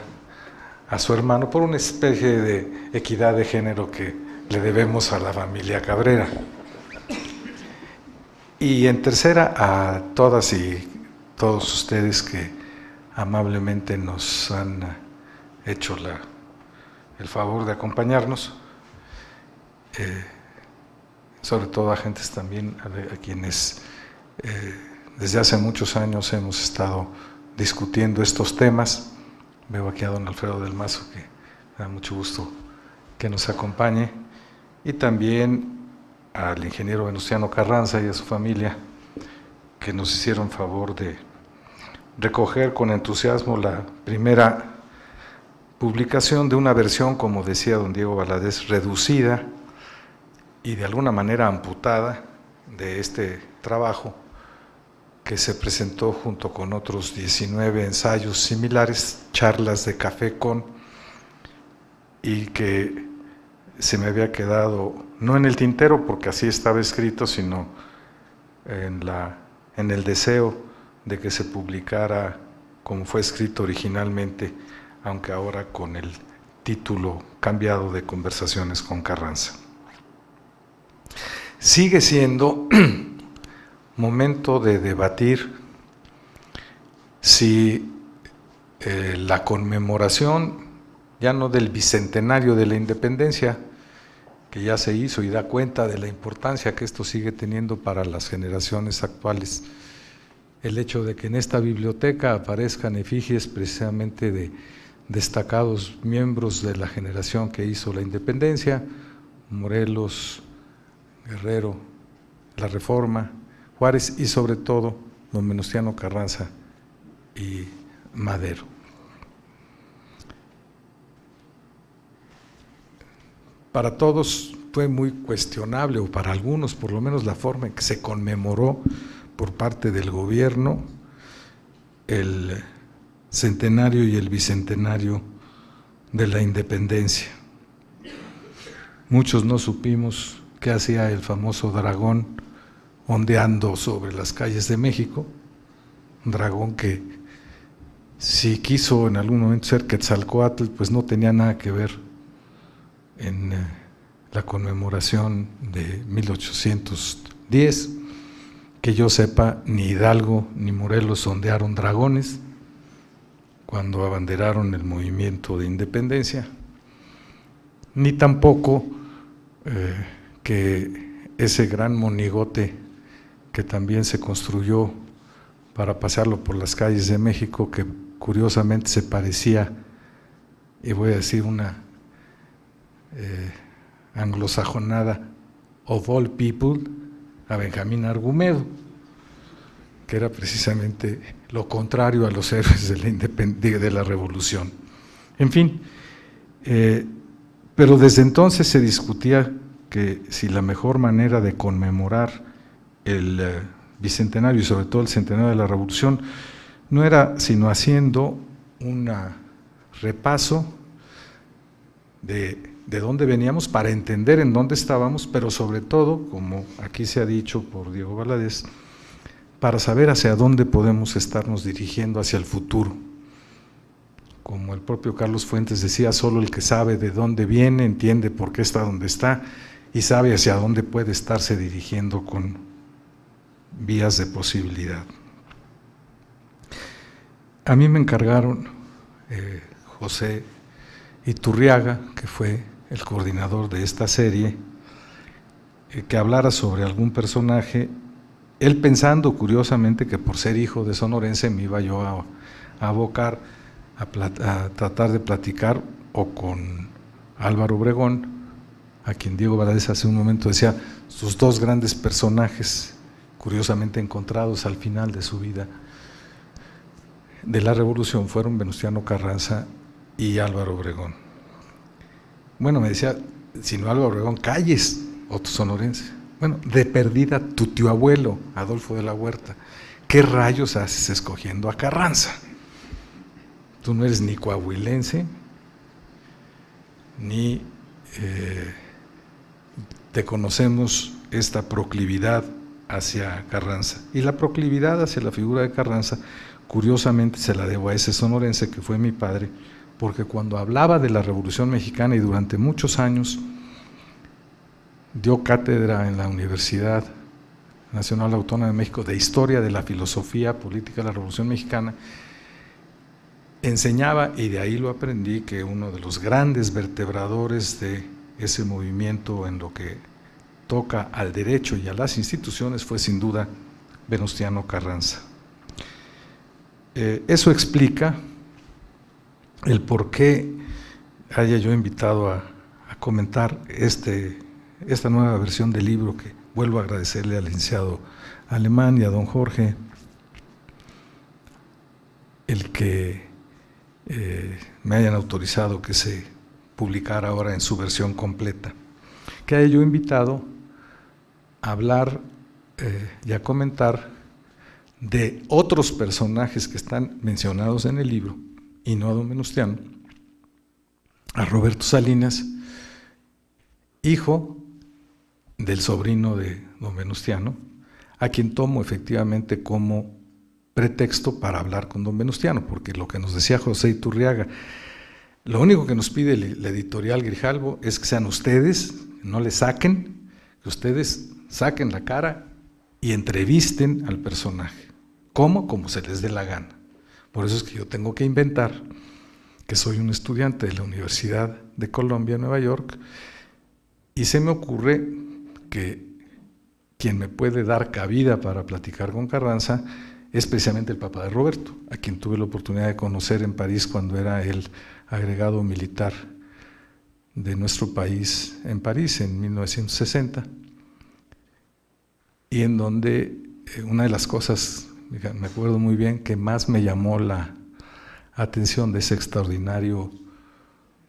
a su hermano, por una especie de equidad de género que le debemos a la familia Cabrera. Y en tercera, a todas y todos ustedes que amablemente nos han hecho el favor de acompañarnos. sobre todo a gentes también a quienes desde hace muchos años hemos estado discutiendo estos temas. Veo aquí a don Alfredo del Mazo, que me da mucho gusto que nos acompañe, y también al ingeniero Venustiano Carranza y a su familia, que nos hicieron favor de recoger con entusiasmo la primera publicación de una versión, como decía don Diego Valadez, reducida y de alguna manera amputada de este trabajo, que se presentó junto con otros 19 ensayos similares, charlas de café con, y que se me había quedado, no en el tintero porque así estaba escrito, sino en el deseo de que se publicara como fue escrito originalmente, aunque ahora con el título cambiado de Conversaciones con Carranza. Sigue siendo momento de debatir si la conmemoración, ya no del bicentenario de la independencia, que ya se hizo y da cuenta de la importancia que esto sigue teniendo para las generaciones actuales, el hecho de que en esta biblioteca aparezcan efigies precisamente de destacados miembros de la generación que hizo la independencia: Morelos, Guerrero, la Reforma, Juárez y sobre todo don Venustiano Carranza y Madero. Para todos fue muy cuestionable, o para algunos por lo menos, la forma en que se conmemoró por parte del gobierno el centenario y el bicentenario de la independencia. Muchos no supimos qué hacía el famoso dragón ondeando sobre las calles de México, un dragón que, si quiso en algún momento ser Quetzalcóatl, pues no tenía nada que ver en la conmemoración de 1810. Que yo sepa, ni Hidalgo ni Morelos ondearon dragones cuando abanderaron el movimiento de independencia, ni tampoco que ese gran monigote que también se construyó para pasearlo por las calles de México, que curiosamente se parecía, y voy a decir una anglosajonada, of all people, a Benjamín Argumedo, que era precisamente lo contrario a los héroes de la revolución. En fin, pero desde entonces se discutía que si la mejor manera de conmemorar el bicentenario y sobre todo el centenario de la revolución no era sino haciendo un repaso de dónde veníamos para entender en dónde estábamos, pero sobre todo, como aquí se ha dicho por Diego Valadez, para saber hacia dónde podemos estarnos dirigiendo hacia el futuro. Como el propio Carlos Fuentes decía, solo el que sabe de dónde viene entiende por qué está donde está y sabe hacia dónde puede estarse dirigiendo con vías de posibilidad. A mí me encargaron José Iturriaga, que fue el coordinador de esta serie, que hablara sobre algún personaje, él pensando curiosamente que por ser hijo de sonorense me iba yo a abocar a tratar de platicar o con Álvaro Obregón, a quien Diego Valadez hace un momento decía, sus dos grandes personajes curiosamente encontrados al final de su vida de la revolución fueron Venustiano Carranza y Álvaro Obregón. Bueno, me decía, si no Álvaro Obregón, calles, otro sonorense. Bueno, de perdida tu tío abuelo, Adolfo de la Huerta. ¿Qué rayos haces escogiendo a Carranza? Tú no eres ni coahuilense, ni te conocemos esta proclividad hacia Carranza. Y la proclividad hacia la figura de Carranza, curiosamente se la debo a ese sonorense que fue mi padre, porque cuando hablaba de la Revolución Mexicana y durante muchos años dio cátedra en la Universidad Nacional Autónoma de México de Historia de la Filosofía Política de la Revolución Mexicana, enseñaba, y de ahí lo aprendí, que uno de los grandes vertebradores de ese movimiento en lo que toca al derecho y a las instituciones fue sin duda Venustiano Carranza. Eso explica el por qué haya yo invitado a comentar esta nueva versión del libro, que vuelvo a agradecerle al licenciado Alemán y a don Jorge el que me hayan autorizado que se publicara ahora en su versión completa. Que haya yo invitado a hablar y a comentar de otros personajes que están mencionados en el libro, y no a don Venustiano, a Roberto Salinas, hijo del sobrino de don Venustiano, a quien tomo efectivamente como pretexto para hablar con don Venustiano, porque lo que nos decía José Iturriaga, lo único que nos pide la editorial Grijalbo es que sean ustedes, no le saquen, que ustedes saquen la cara y entrevisten al personaje. ¿Cómo? Como se les dé la gana. Por eso es que yo tengo que inventar que soy un estudiante de la Universidad de Columbia, Nueva York, y se me ocurre que quien me puede dar cabida para platicar con Carranza es precisamente el papá de Roberto, a quien tuve la oportunidad de conocer en París cuando era el agregado militar de nuestro país en París en 1960, y en donde una de las cosas, me acuerdo muy bien, que más me llamó la atención de ese extraordinario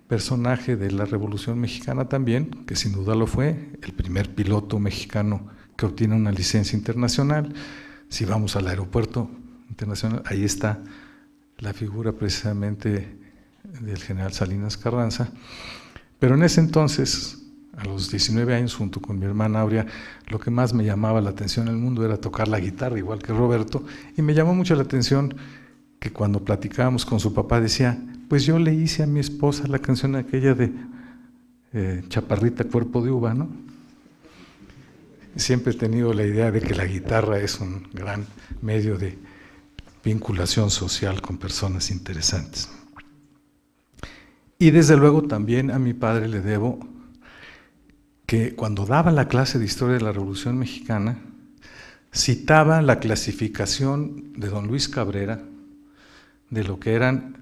personaje de la Revolución Mexicana también, que sin duda lo fue, el primer piloto mexicano que obtiene una licencia internacional. Si vamos al aeropuerto internacional, ahí está la figura precisamente del general Salinas Carranza. Pero en ese entonces, a los 19 años, junto con mi hermana Aurea, lo que más me llamaba la atención en el mundo era tocar la guitarra, igual que Roberto, y me llamó mucho la atención que cuando platicábamos con su papá decía, pues yo le hice a mi esposa la canción aquella de Chaparrita Cuerpo de Uva, ¿no? Siempre he tenido la idea de que la guitarra es un gran medio de vinculación social con personas interesantes. Y desde luego también a mi padre le debo que cuando daba la clase de Historia de la Revolución Mexicana, citaba la clasificación de don Luis Cabrera de lo que eran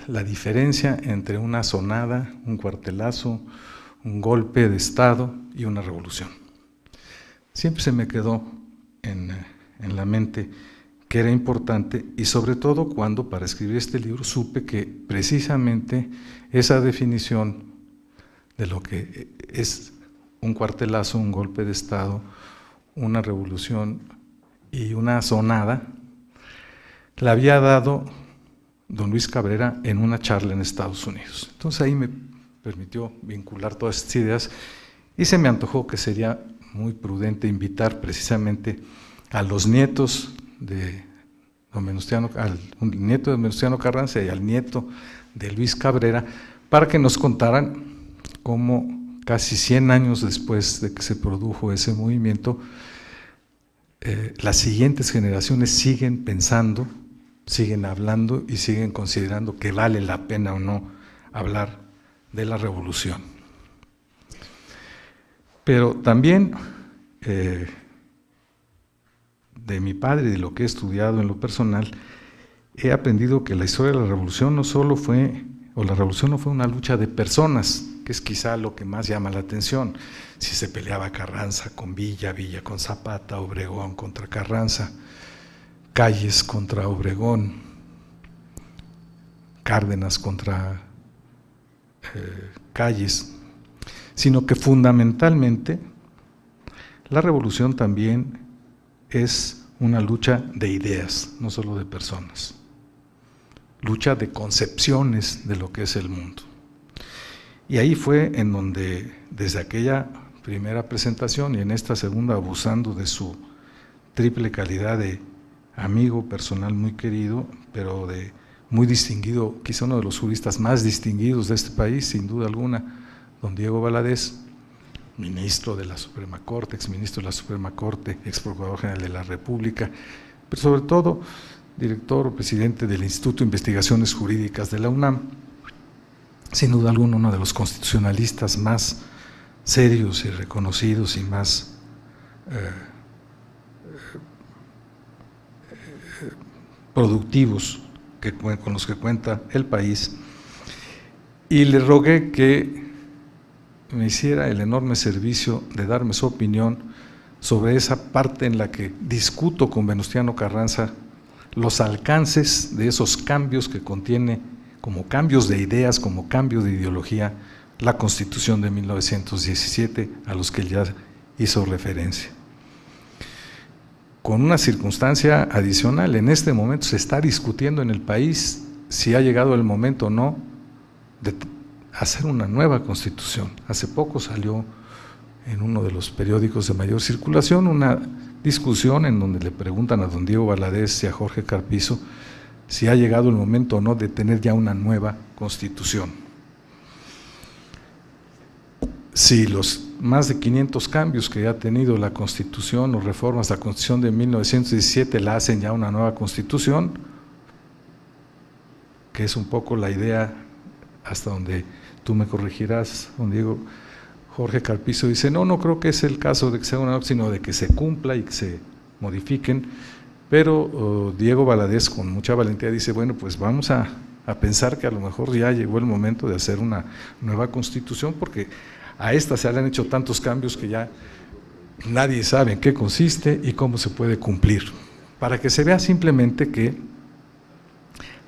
la diferencia entre una sonada, un cuartelazo, un golpe de Estado y una revolución. Siempre se me quedó en la mente que era importante, y sobre todo cuando para escribir este libro supe que precisamente esa definición de lo que es un cuartelazo, un golpe de Estado, una revolución y una sonada, la había dado don Luis Cabrera en una charla en Estados Unidos. Entonces ahí me permitió vincular todas estas ideas y se me antojó que sería muy prudente invitar precisamente a los nietos de don Venustiano, al nieto de Venustiano Carranza y al nieto de Luis Cabrera, para que nos contaran cómo casi 100 años después de que se produjo ese movimiento, las siguientes generaciones siguen pensando, siguen hablando y siguen considerando que vale la pena o no hablar de la revolución. Pero también de mi padre y de lo que he estudiado en lo personal, he aprendido que la historia de la revolución no solo fue, o la revolución no fue una lucha de personas, que es quizá lo que más llama la atención. Si se peleaba Carranza con Villa, Villa con Zapata, Obregón contra Carranza, Calles contra Obregón, Cárdenas contra Calles, sino que fundamentalmente la revolución también es una lucha de ideas, no solo de personas, lucha de concepciones de lo que es el mundo. Y ahí fue en donde, desde aquella primera presentación y en esta segunda, abusando de su triple calidad de amigo personal muy querido, pero de muy distinguido, quizá uno de los juristas más distinguidos de este país, sin duda alguna, don Diego Valadez, ministro de la Suprema Corte, exministro de la Suprema Corte, ex procurador general de la República, pero sobre todo director o presidente del Instituto de Investigaciones Jurídicas de la UNAM, sin duda alguna uno de los constitucionalistas más serios y reconocidos y más productivos con los que cuenta el país, y le rogué que me hiciera el enorme servicio de darme su opinión sobre esa parte en la que discuto con Venustiano Carranza los alcances de esos cambios que contiene, como cambios de ideas, como cambio de ideología, la Constitución de 1917, a los que él ya hizo referencia. Con una circunstancia adicional, en este momento se está discutiendo en el país si ha llegado el momento o no de hacer una nueva Constitución. Hace poco salió en uno de los periódicos de mayor circulación una discusión en donde le preguntan a don Diego Valadez y a Jorge Carpizo si ha llegado el momento o no de tener ya una nueva Constitución. Si los más de 500 cambios que ha tenido la Constitución o reformas a la Constitución de 1917 la hacen ya una nueva Constitución, que es un poco la idea, hasta donde tú me corregirás, don Diego. Jorge Carpizo dice, no creo que es el caso de que sea una nueva, sino de que se cumpla y que se modifiquen, pero Diego Valadez con mucha valentía dice, bueno, pues vamos a pensar que a lo mejor ya llegó el momento de hacer una nueva Constitución, porque a esta se le han hecho tantos cambios que ya nadie sabe en qué consiste y cómo se puede cumplir. Para que se vea simplemente que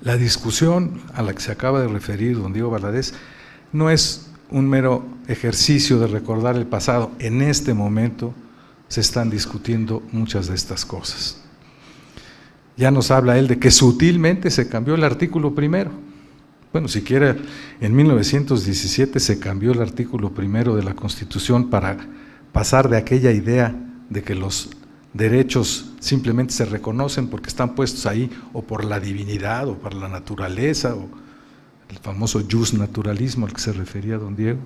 la discusión a la que se acaba de referir don Diego Valadez no es un mero ejercicio de recordar el pasado. En este momento se están discutiendo muchas de estas cosas. Ya nos habla él de que sutilmente se cambió el artículo primero. Bueno, siquiera en 1917 se cambió el artículo primero de la Constitución para pasar de aquella idea de que los derechos simplemente se reconocen porque están puestos ahí o por la divinidad o por la naturaleza, o el famoso jus naturalismo al que se refería don Diego,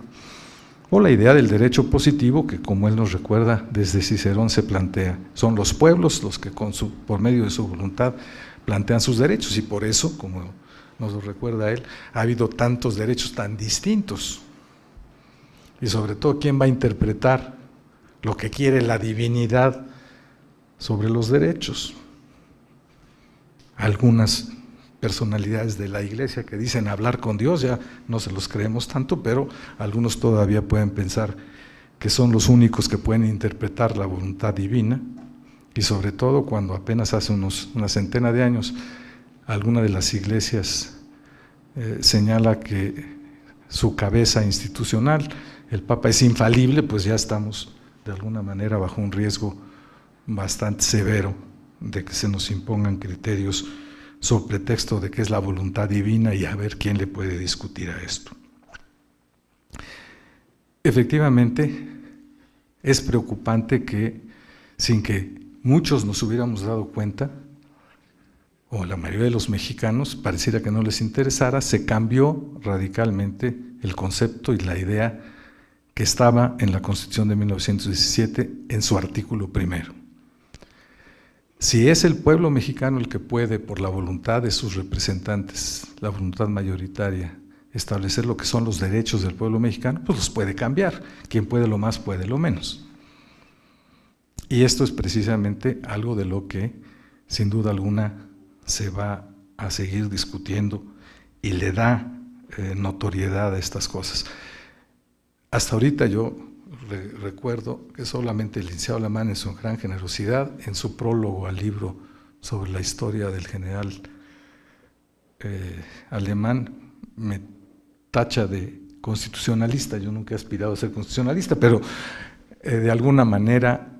o la idea del derecho positivo que, como él nos recuerda, desde Cicerón se plantea. Son los pueblos los que por medio de su voluntad plantean sus derechos, y por eso, como nos lo recuerda él, ha habido tantos derechos tan distintos. Y sobre todo, ¿quién va a interpretar lo que quiere la divinidad sobre los derechos? Algunas personalidades de la Iglesia que dicen hablar con Dios, ya no se los creemos tanto, pero algunos todavía pueden pensar que son los únicos que pueden interpretar la voluntad divina, y sobre todo cuando apenas hace una centena de años alguna de las iglesias señala que su cabeza institucional, el Papa, es infalible, pues ya estamos de alguna manera bajo un riesgo bastante severo de que se nos impongan criterios sobre pretexto de que es la voluntad divina, y a ver quién le puede discutir a esto. Efectivamente, es preocupante que, sin que muchos nos hubiéramos dado cuenta, o la mayoría de los mexicanos, pareciera que no les interesara, se cambió radicalmente el concepto y la idea que estaba en la Constitución de 1917 en su artículo primero. Si es el pueblo mexicano el que puede, por la voluntad de sus representantes, la voluntad mayoritaria, establecer lo que son los derechos del pueblo mexicano, pues los puede cambiar. Quien puede lo más, puede lo menos. Y esto es precisamente algo de lo que, sin duda alguna, se va a seguir discutiendo y le da notoriedad a estas cosas. Hasta ahorita yo recuerdo que solamente el licenciado Alemán, en su gran generosidad, en su prólogo al libro sobre la historia del general Alemán, me tacha de constitucionalista. Yo nunca he aspirado a ser constitucionalista, pero de alguna manera,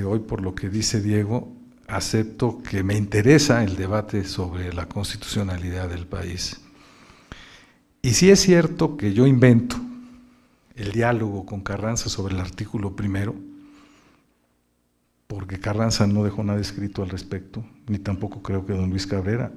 hoy por lo que dice Diego, acepto que me interesa el debate sobre la constitucionalidad del país. Y sí es cierto que yo invento el diálogo con Carranza sobre el artículo primero, porque Carranza no dejó nada escrito al respecto, ni tampoco creo que don Luis Cabrera.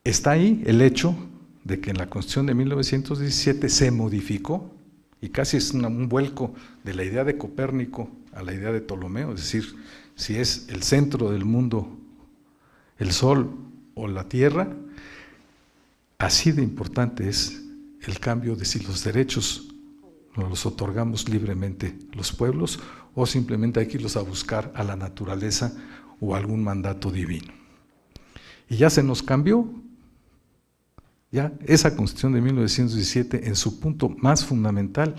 Está ahí el hecho de que en la Constitución de 1917 se modificó, y casi es un vuelco de la idea de Copérnico a la idea de Ptolomeo, es decir, si es el centro del mundo el Sol o la Tierra, así de importante es el cambio de si los derechos nos los otorgamos libremente los pueblos o simplemente hay que irlos a buscar a la naturaleza o a algún mandato divino. Y ya se nos cambió, ya esa Constitución de 1917 en su punto más fundamental,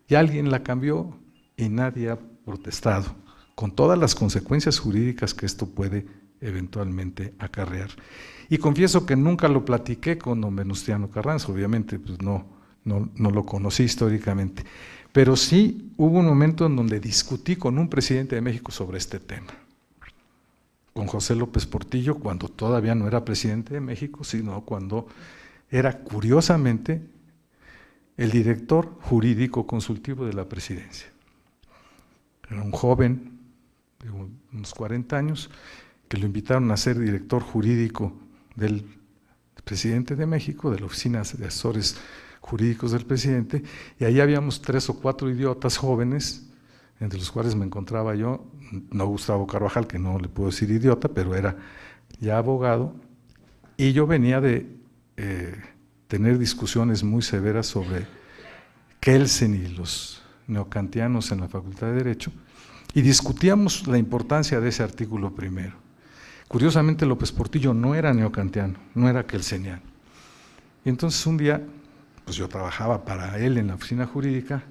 ya alguien la cambió y nadie ha protestado, con todas las consecuencias jurídicas que esto puede eventualmente acarrear. Y confieso que nunca lo platiqué con don Venustiano Carranza, obviamente pues no lo conocí históricamente, pero sí hubo un momento en donde discutí con un presidente de México sobre este tema, con José López Portillo, cuando todavía no era presidente de México, sino cuando era curiosamente el director jurídico consultivo de la presidencia. Era un joven de unos 40 años que lo invitaron a ser director jurídico del presidente de México, de la Oficina de Asesores Jurídicos del presidente, y ahí habíamos 3 o 4 idiotas jóvenes, entre los cuales me encontraba yo, no Gustavo Carvajal, que no le puedo decir idiota, pero era ya abogado, y yo venía de tener discusiones muy severas sobre Kelsen y los neocantianos en la Facultad de Derecho, y discutíamos la importancia de ese artículo primero. Curiosamente, López Portillo no era neocantiano, no era kelseniano. Y entonces un día, pues yo trabajaba para él en la oficina jurídica,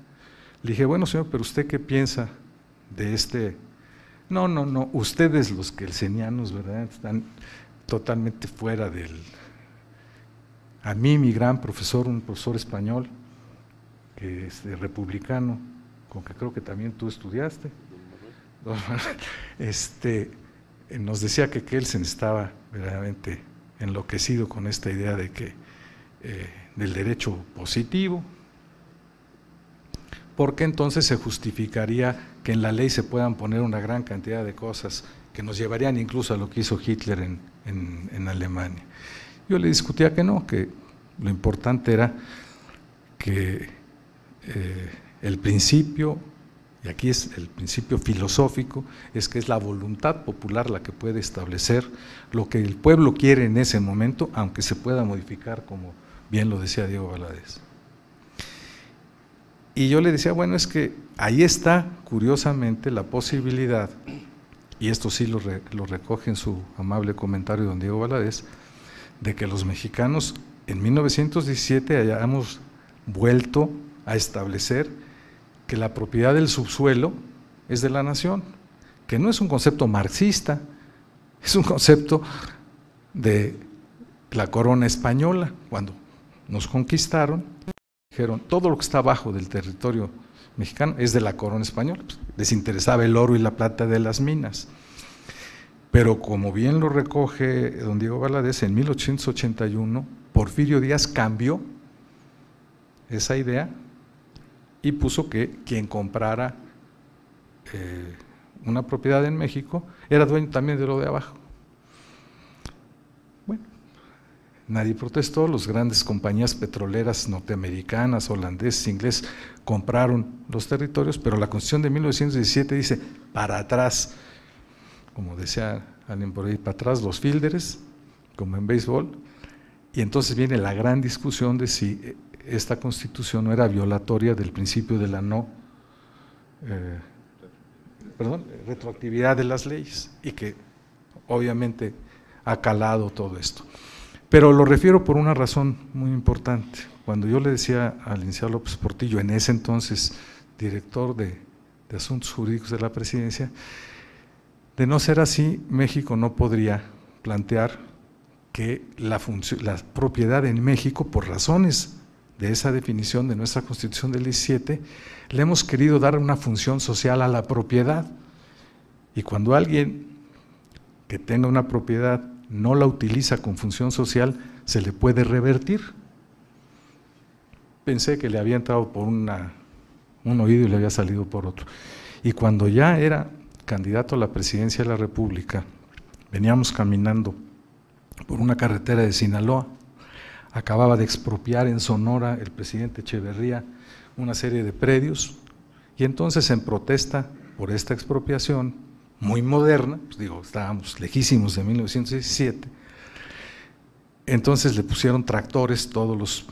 le dije, bueno señor, pero ¿usted qué piensa de este? No, ustedes los kelsenianos, ¿verdad?, están totalmente fuera del… A mí, mi gran profesor, un profesor español, que es republicano, con que creo que también tú estudiaste, nos decía que Kelsen estaba verdaderamente enloquecido con esta idea de que del derecho positivo, porque entonces se justificaría que en la ley se puedan poner una gran cantidad de cosas que nos llevarían incluso a lo que hizo Hitler en Alemania. Yo le discutía que no, que lo importante era que el principio, y aquí es el principio filosófico, es que es la voluntad popular la que puede establecer lo que el pueblo quiere en ese momento, aunque se pueda modificar, como bien lo decía Diego Valadez. Y yo le decía, bueno, es que ahí está curiosamente la posibilidad, y esto sí lo recoge en su amable comentario don Diego Valadez, de que los mexicanos en 1917 hayamos vuelto a establecer que la propiedad del subsuelo es de la nación, que no es un concepto marxista, es un concepto de la corona española. Cuando nos conquistaron, dijeron, todo lo que está abajo del territorio mexicano es de la corona española, pues, les interesaba el oro y la plata de las minas. Pero como bien lo recoge don Diego Valadez, en 1881, Porfirio Díaz cambió esa idea y puso que quien comprara una propiedad en México era dueño también de lo de abajo. Bueno, nadie protestó, las grandes compañías petroleras norteamericanas, holandesas, inglesas compraron los territorios, pero la Constitución de 1917 dice para atrás, como decía alguien por ahí, para atrás los fielders, como en béisbol, y entonces viene la gran discusión de si esta Constitución no era violatoria del principio de la retroactividad de las leyes, y que obviamente ha calado todo esto. Pero lo refiero por una razón muy importante. Cuando yo le decía al licenciado López Portillo, en ese entonces director de Asuntos Jurídicos de la Presidencia, de no ser así, México no podría plantear que la propiedad en México, por razones de esa definición de nuestra Constitución del 17, le hemos querido dar una función social a la propiedad. Y cuando alguien que tenga una propiedad no la utiliza con función social, se le puede revertir. Pensé que le había entrado por un oído y le había salido por otro. Y cuando ya era candidato a la presidencia de la República, veníamos caminando por una carretera de Sinaloa, acababa de expropiar en Sonora el presidente Echeverría una serie de predios, y entonces en protesta por esta expropiación, muy moderna, pues digo, estábamos lejísimos de 1917, entonces le pusieron tractores todos los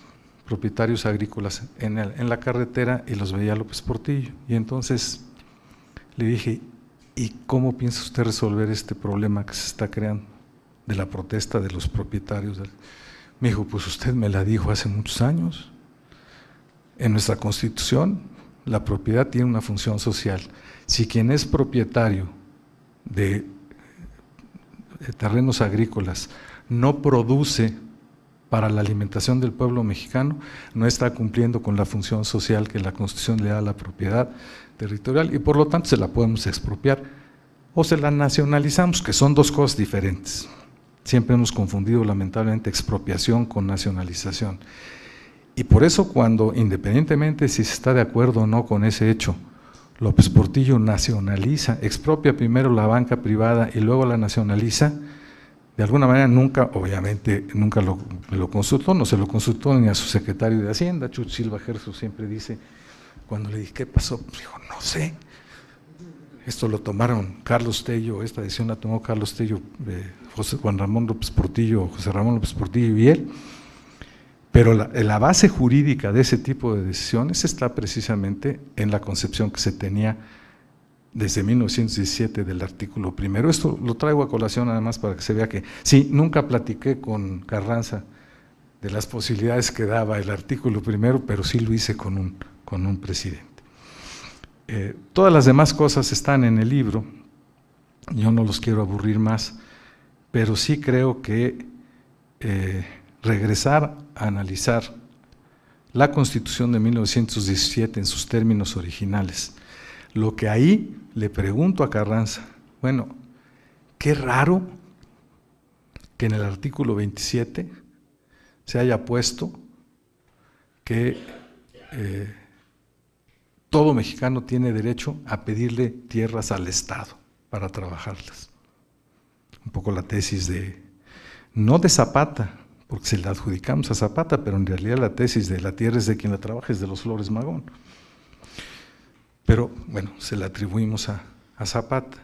propietarios agrícolas en la carretera y los veía López Portillo. Y entonces le dije, ¿y cómo piensa usted resolver este problema que se está creando de la protesta de los propietarios? Me dijo, pues usted me la dijo hace muchos años. En nuestra Constitución, la propiedad tiene una función social. Si quien es propietario de terrenos agrícolas no produce para la alimentación del pueblo mexicano, no está cumpliendo con la función social que la Constitución le da a la propiedad territorial y por lo tanto se la podemos expropiar o se la nacionalizamos, que son dos cosas diferentes. Siempre hemos confundido lamentablemente expropiación con nacionalización. Y por eso cuando, independientemente si se está de acuerdo o no con ese hecho, López Portillo nacionaliza, expropia primero la banca privada y luego la nacionaliza, de alguna manera nunca, obviamente, nunca lo consultó, no se lo consultó ni a su secretario de Hacienda. Chucho Silva Gerso siempre dice, cuando le dije, ¿qué pasó? Pues dijo, no sé. Esto lo tomaron Carlos Tello, esta decisión la tomó Carlos Tello, Juan Ramón López Portillo, José Ramón López Portillo y él. Pero la base jurídica de ese tipo de decisiones está precisamente en la concepción que se tenía desde 1917 del artículo primero. Esto lo traigo a colación además para que se vea que sí, nunca platiqué con Carranza de las posibilidades que daba el artículo primero, pero sí lo hice con un presidente. Todas las demás cosas están en el libro, yo no los quiero aburrir más, pero sí creo que regresar a analizar la Constitución de 1917 en sus términos originales. Lo que ahí le pregunto a Carranza, bueno, qué raro que en el artículo 27 se haya puesto que todo mexicano tiene derecho a pedirle tierras al Estado para trabajarlas. Un poco la tesis no de Zapata, porque se la adjudicamos a Zapata, pero en realidad la tesis de la tierra es de quien la trabaja, es de los Flores Magón. Pero bueno, se la atribuimos a Zapata.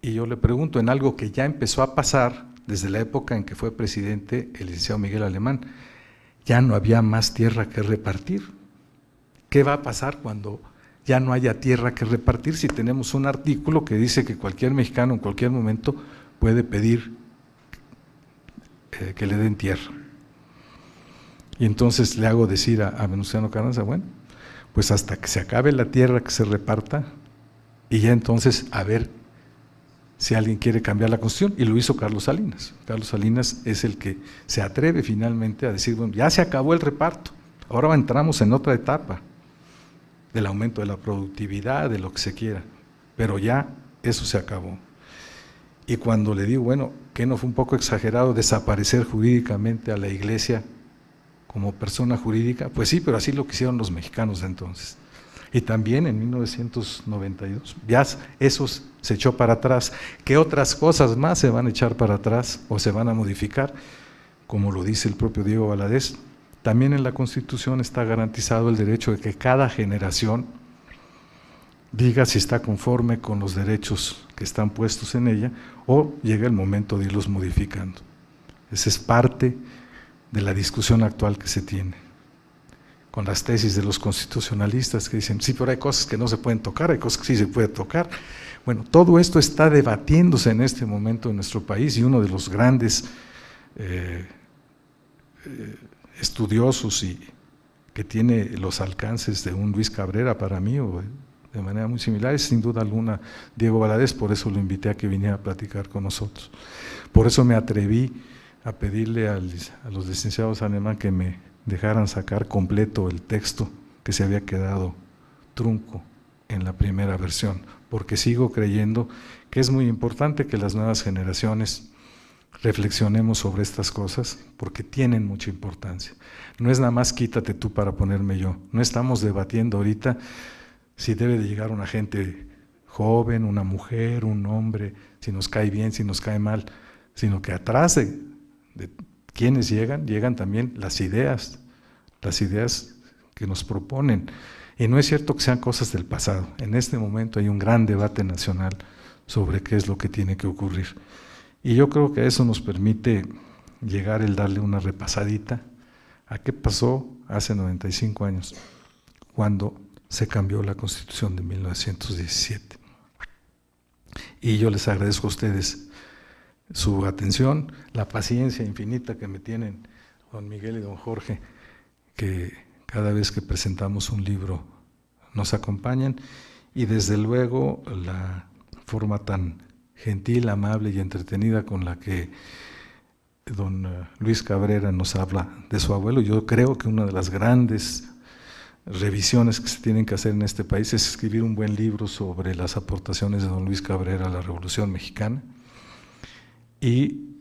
Y yo le pregunto, en algo que ya empezó a pasar desde la época en que fue presidente el licenciado Miguel Alemán, ya no había más tierra que repartir. ¿Qué va a pasar cuando ya no haya tierra que repartir si tenemos un artículo que dice que cualquier mexicano en cualquier momento puede pedir que le den tierra? Y entonces le hago decir a Venustiano Carranza, bueno, pues hasta que se acabe la tierra que se reparta y ya entonces a ver si alguien quiere cambiar la Constitución, y lo hizo Carlos Salinas. Carlos Salinas es el que se atreve finalmente a decir, bueno, ya se acabó el reparto, ahora entramos en otra etapa del aumento de la productividad, de lo que se quiera, pero ya eso se acabó. Y cuando le digo, bueno, ¿qué no fue un poco exagerado desaparecer jurídicamente a la Iglesia como persona jurídica? Pues sí, pero así lo quisieron los mexicanos de entonces. Y también en 1992, ya eso se echó para atrás. ¿Qué otras cosas más se van a echar para atrás o se van a modificar? Como lo dice el propio Diego Valadez, también en la Constitución está garantizado el derecho de que cada generación diga si está conforme con los derechos que están puestos en ella o llega el momento de irlos modificando. Esa es parte de la discusión actual que se tiene, con las tesis de los constitucionalistas que dicen, sí, pero hay cosas que no se pueden tocar, hay cosas que sí se puede tocar. Bueno, todo esto está debatiéndose en este momento en nuestro país, y uno de los grandes estudiosos y que tiene los alcances de un Luis Cabrera para mí, o de manera muy similar, es sin duda alguna Diego Valadez. Por eso lo invité a que viniera a platicar con nosotros. Por eso me atreví a pedirle a los licenciados Alemán que me dejaran sacar completo el texto que se había quedado trunco en la primera versión, porque sigo creyendo que es muy importante que las nuevas generaciones reflexionemos sobre estas cosas, porque tienen mucha importancia. No es nada más quítate tú para ponerme yo. No estamos debatiendo ahorita si debe de llegar una gente joven, una mujer, un hombre, si nos cae bien, si nos cae mal, sino que atrás de quienes llegan también las ideas que nos proponen. Y no es cierto que sean cosas del pasado. En este momento hay un gran debate nacional sobre qué es lo que tiene que ocurrir. Y yo creo que eso nos permite llegar el darle una repasadita ¿A qué pasó hace 95 años, cuando se cambió la Constitución de 1917? Y yo les agradezco a ustedes su atención, la paciencia infinita que me tienen don Miguel y don Jorge, que cada vez que presentamos un libro nos acompañan, y desde luego la forma tan gentil, amable y entretenida con la que don Luis Cabrera nos habla de su abuelo. Yo creo que una de las grandes revisiones que se tienen que hacer en este país es escribir un buen libro sobre las aportaciones de don Luis Cabrera a la Revolución Mexicana, y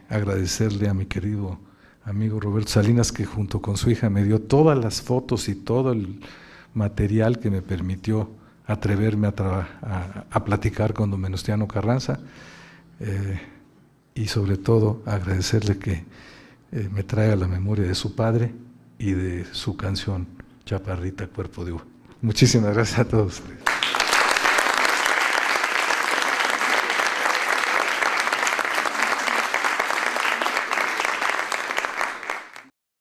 agradecerle a mi querido amigo Roberto Salinas, que junto con su hija me dio todas las fotos y todo el material que me permitió atreverme a platicar con don Venustiano Carranza, y sobre todo agradecerle que me traiga la memoria de su padre y de su canción Chaparrita Cuerpo de Uva. Muchísimas gracias a todos ustedes.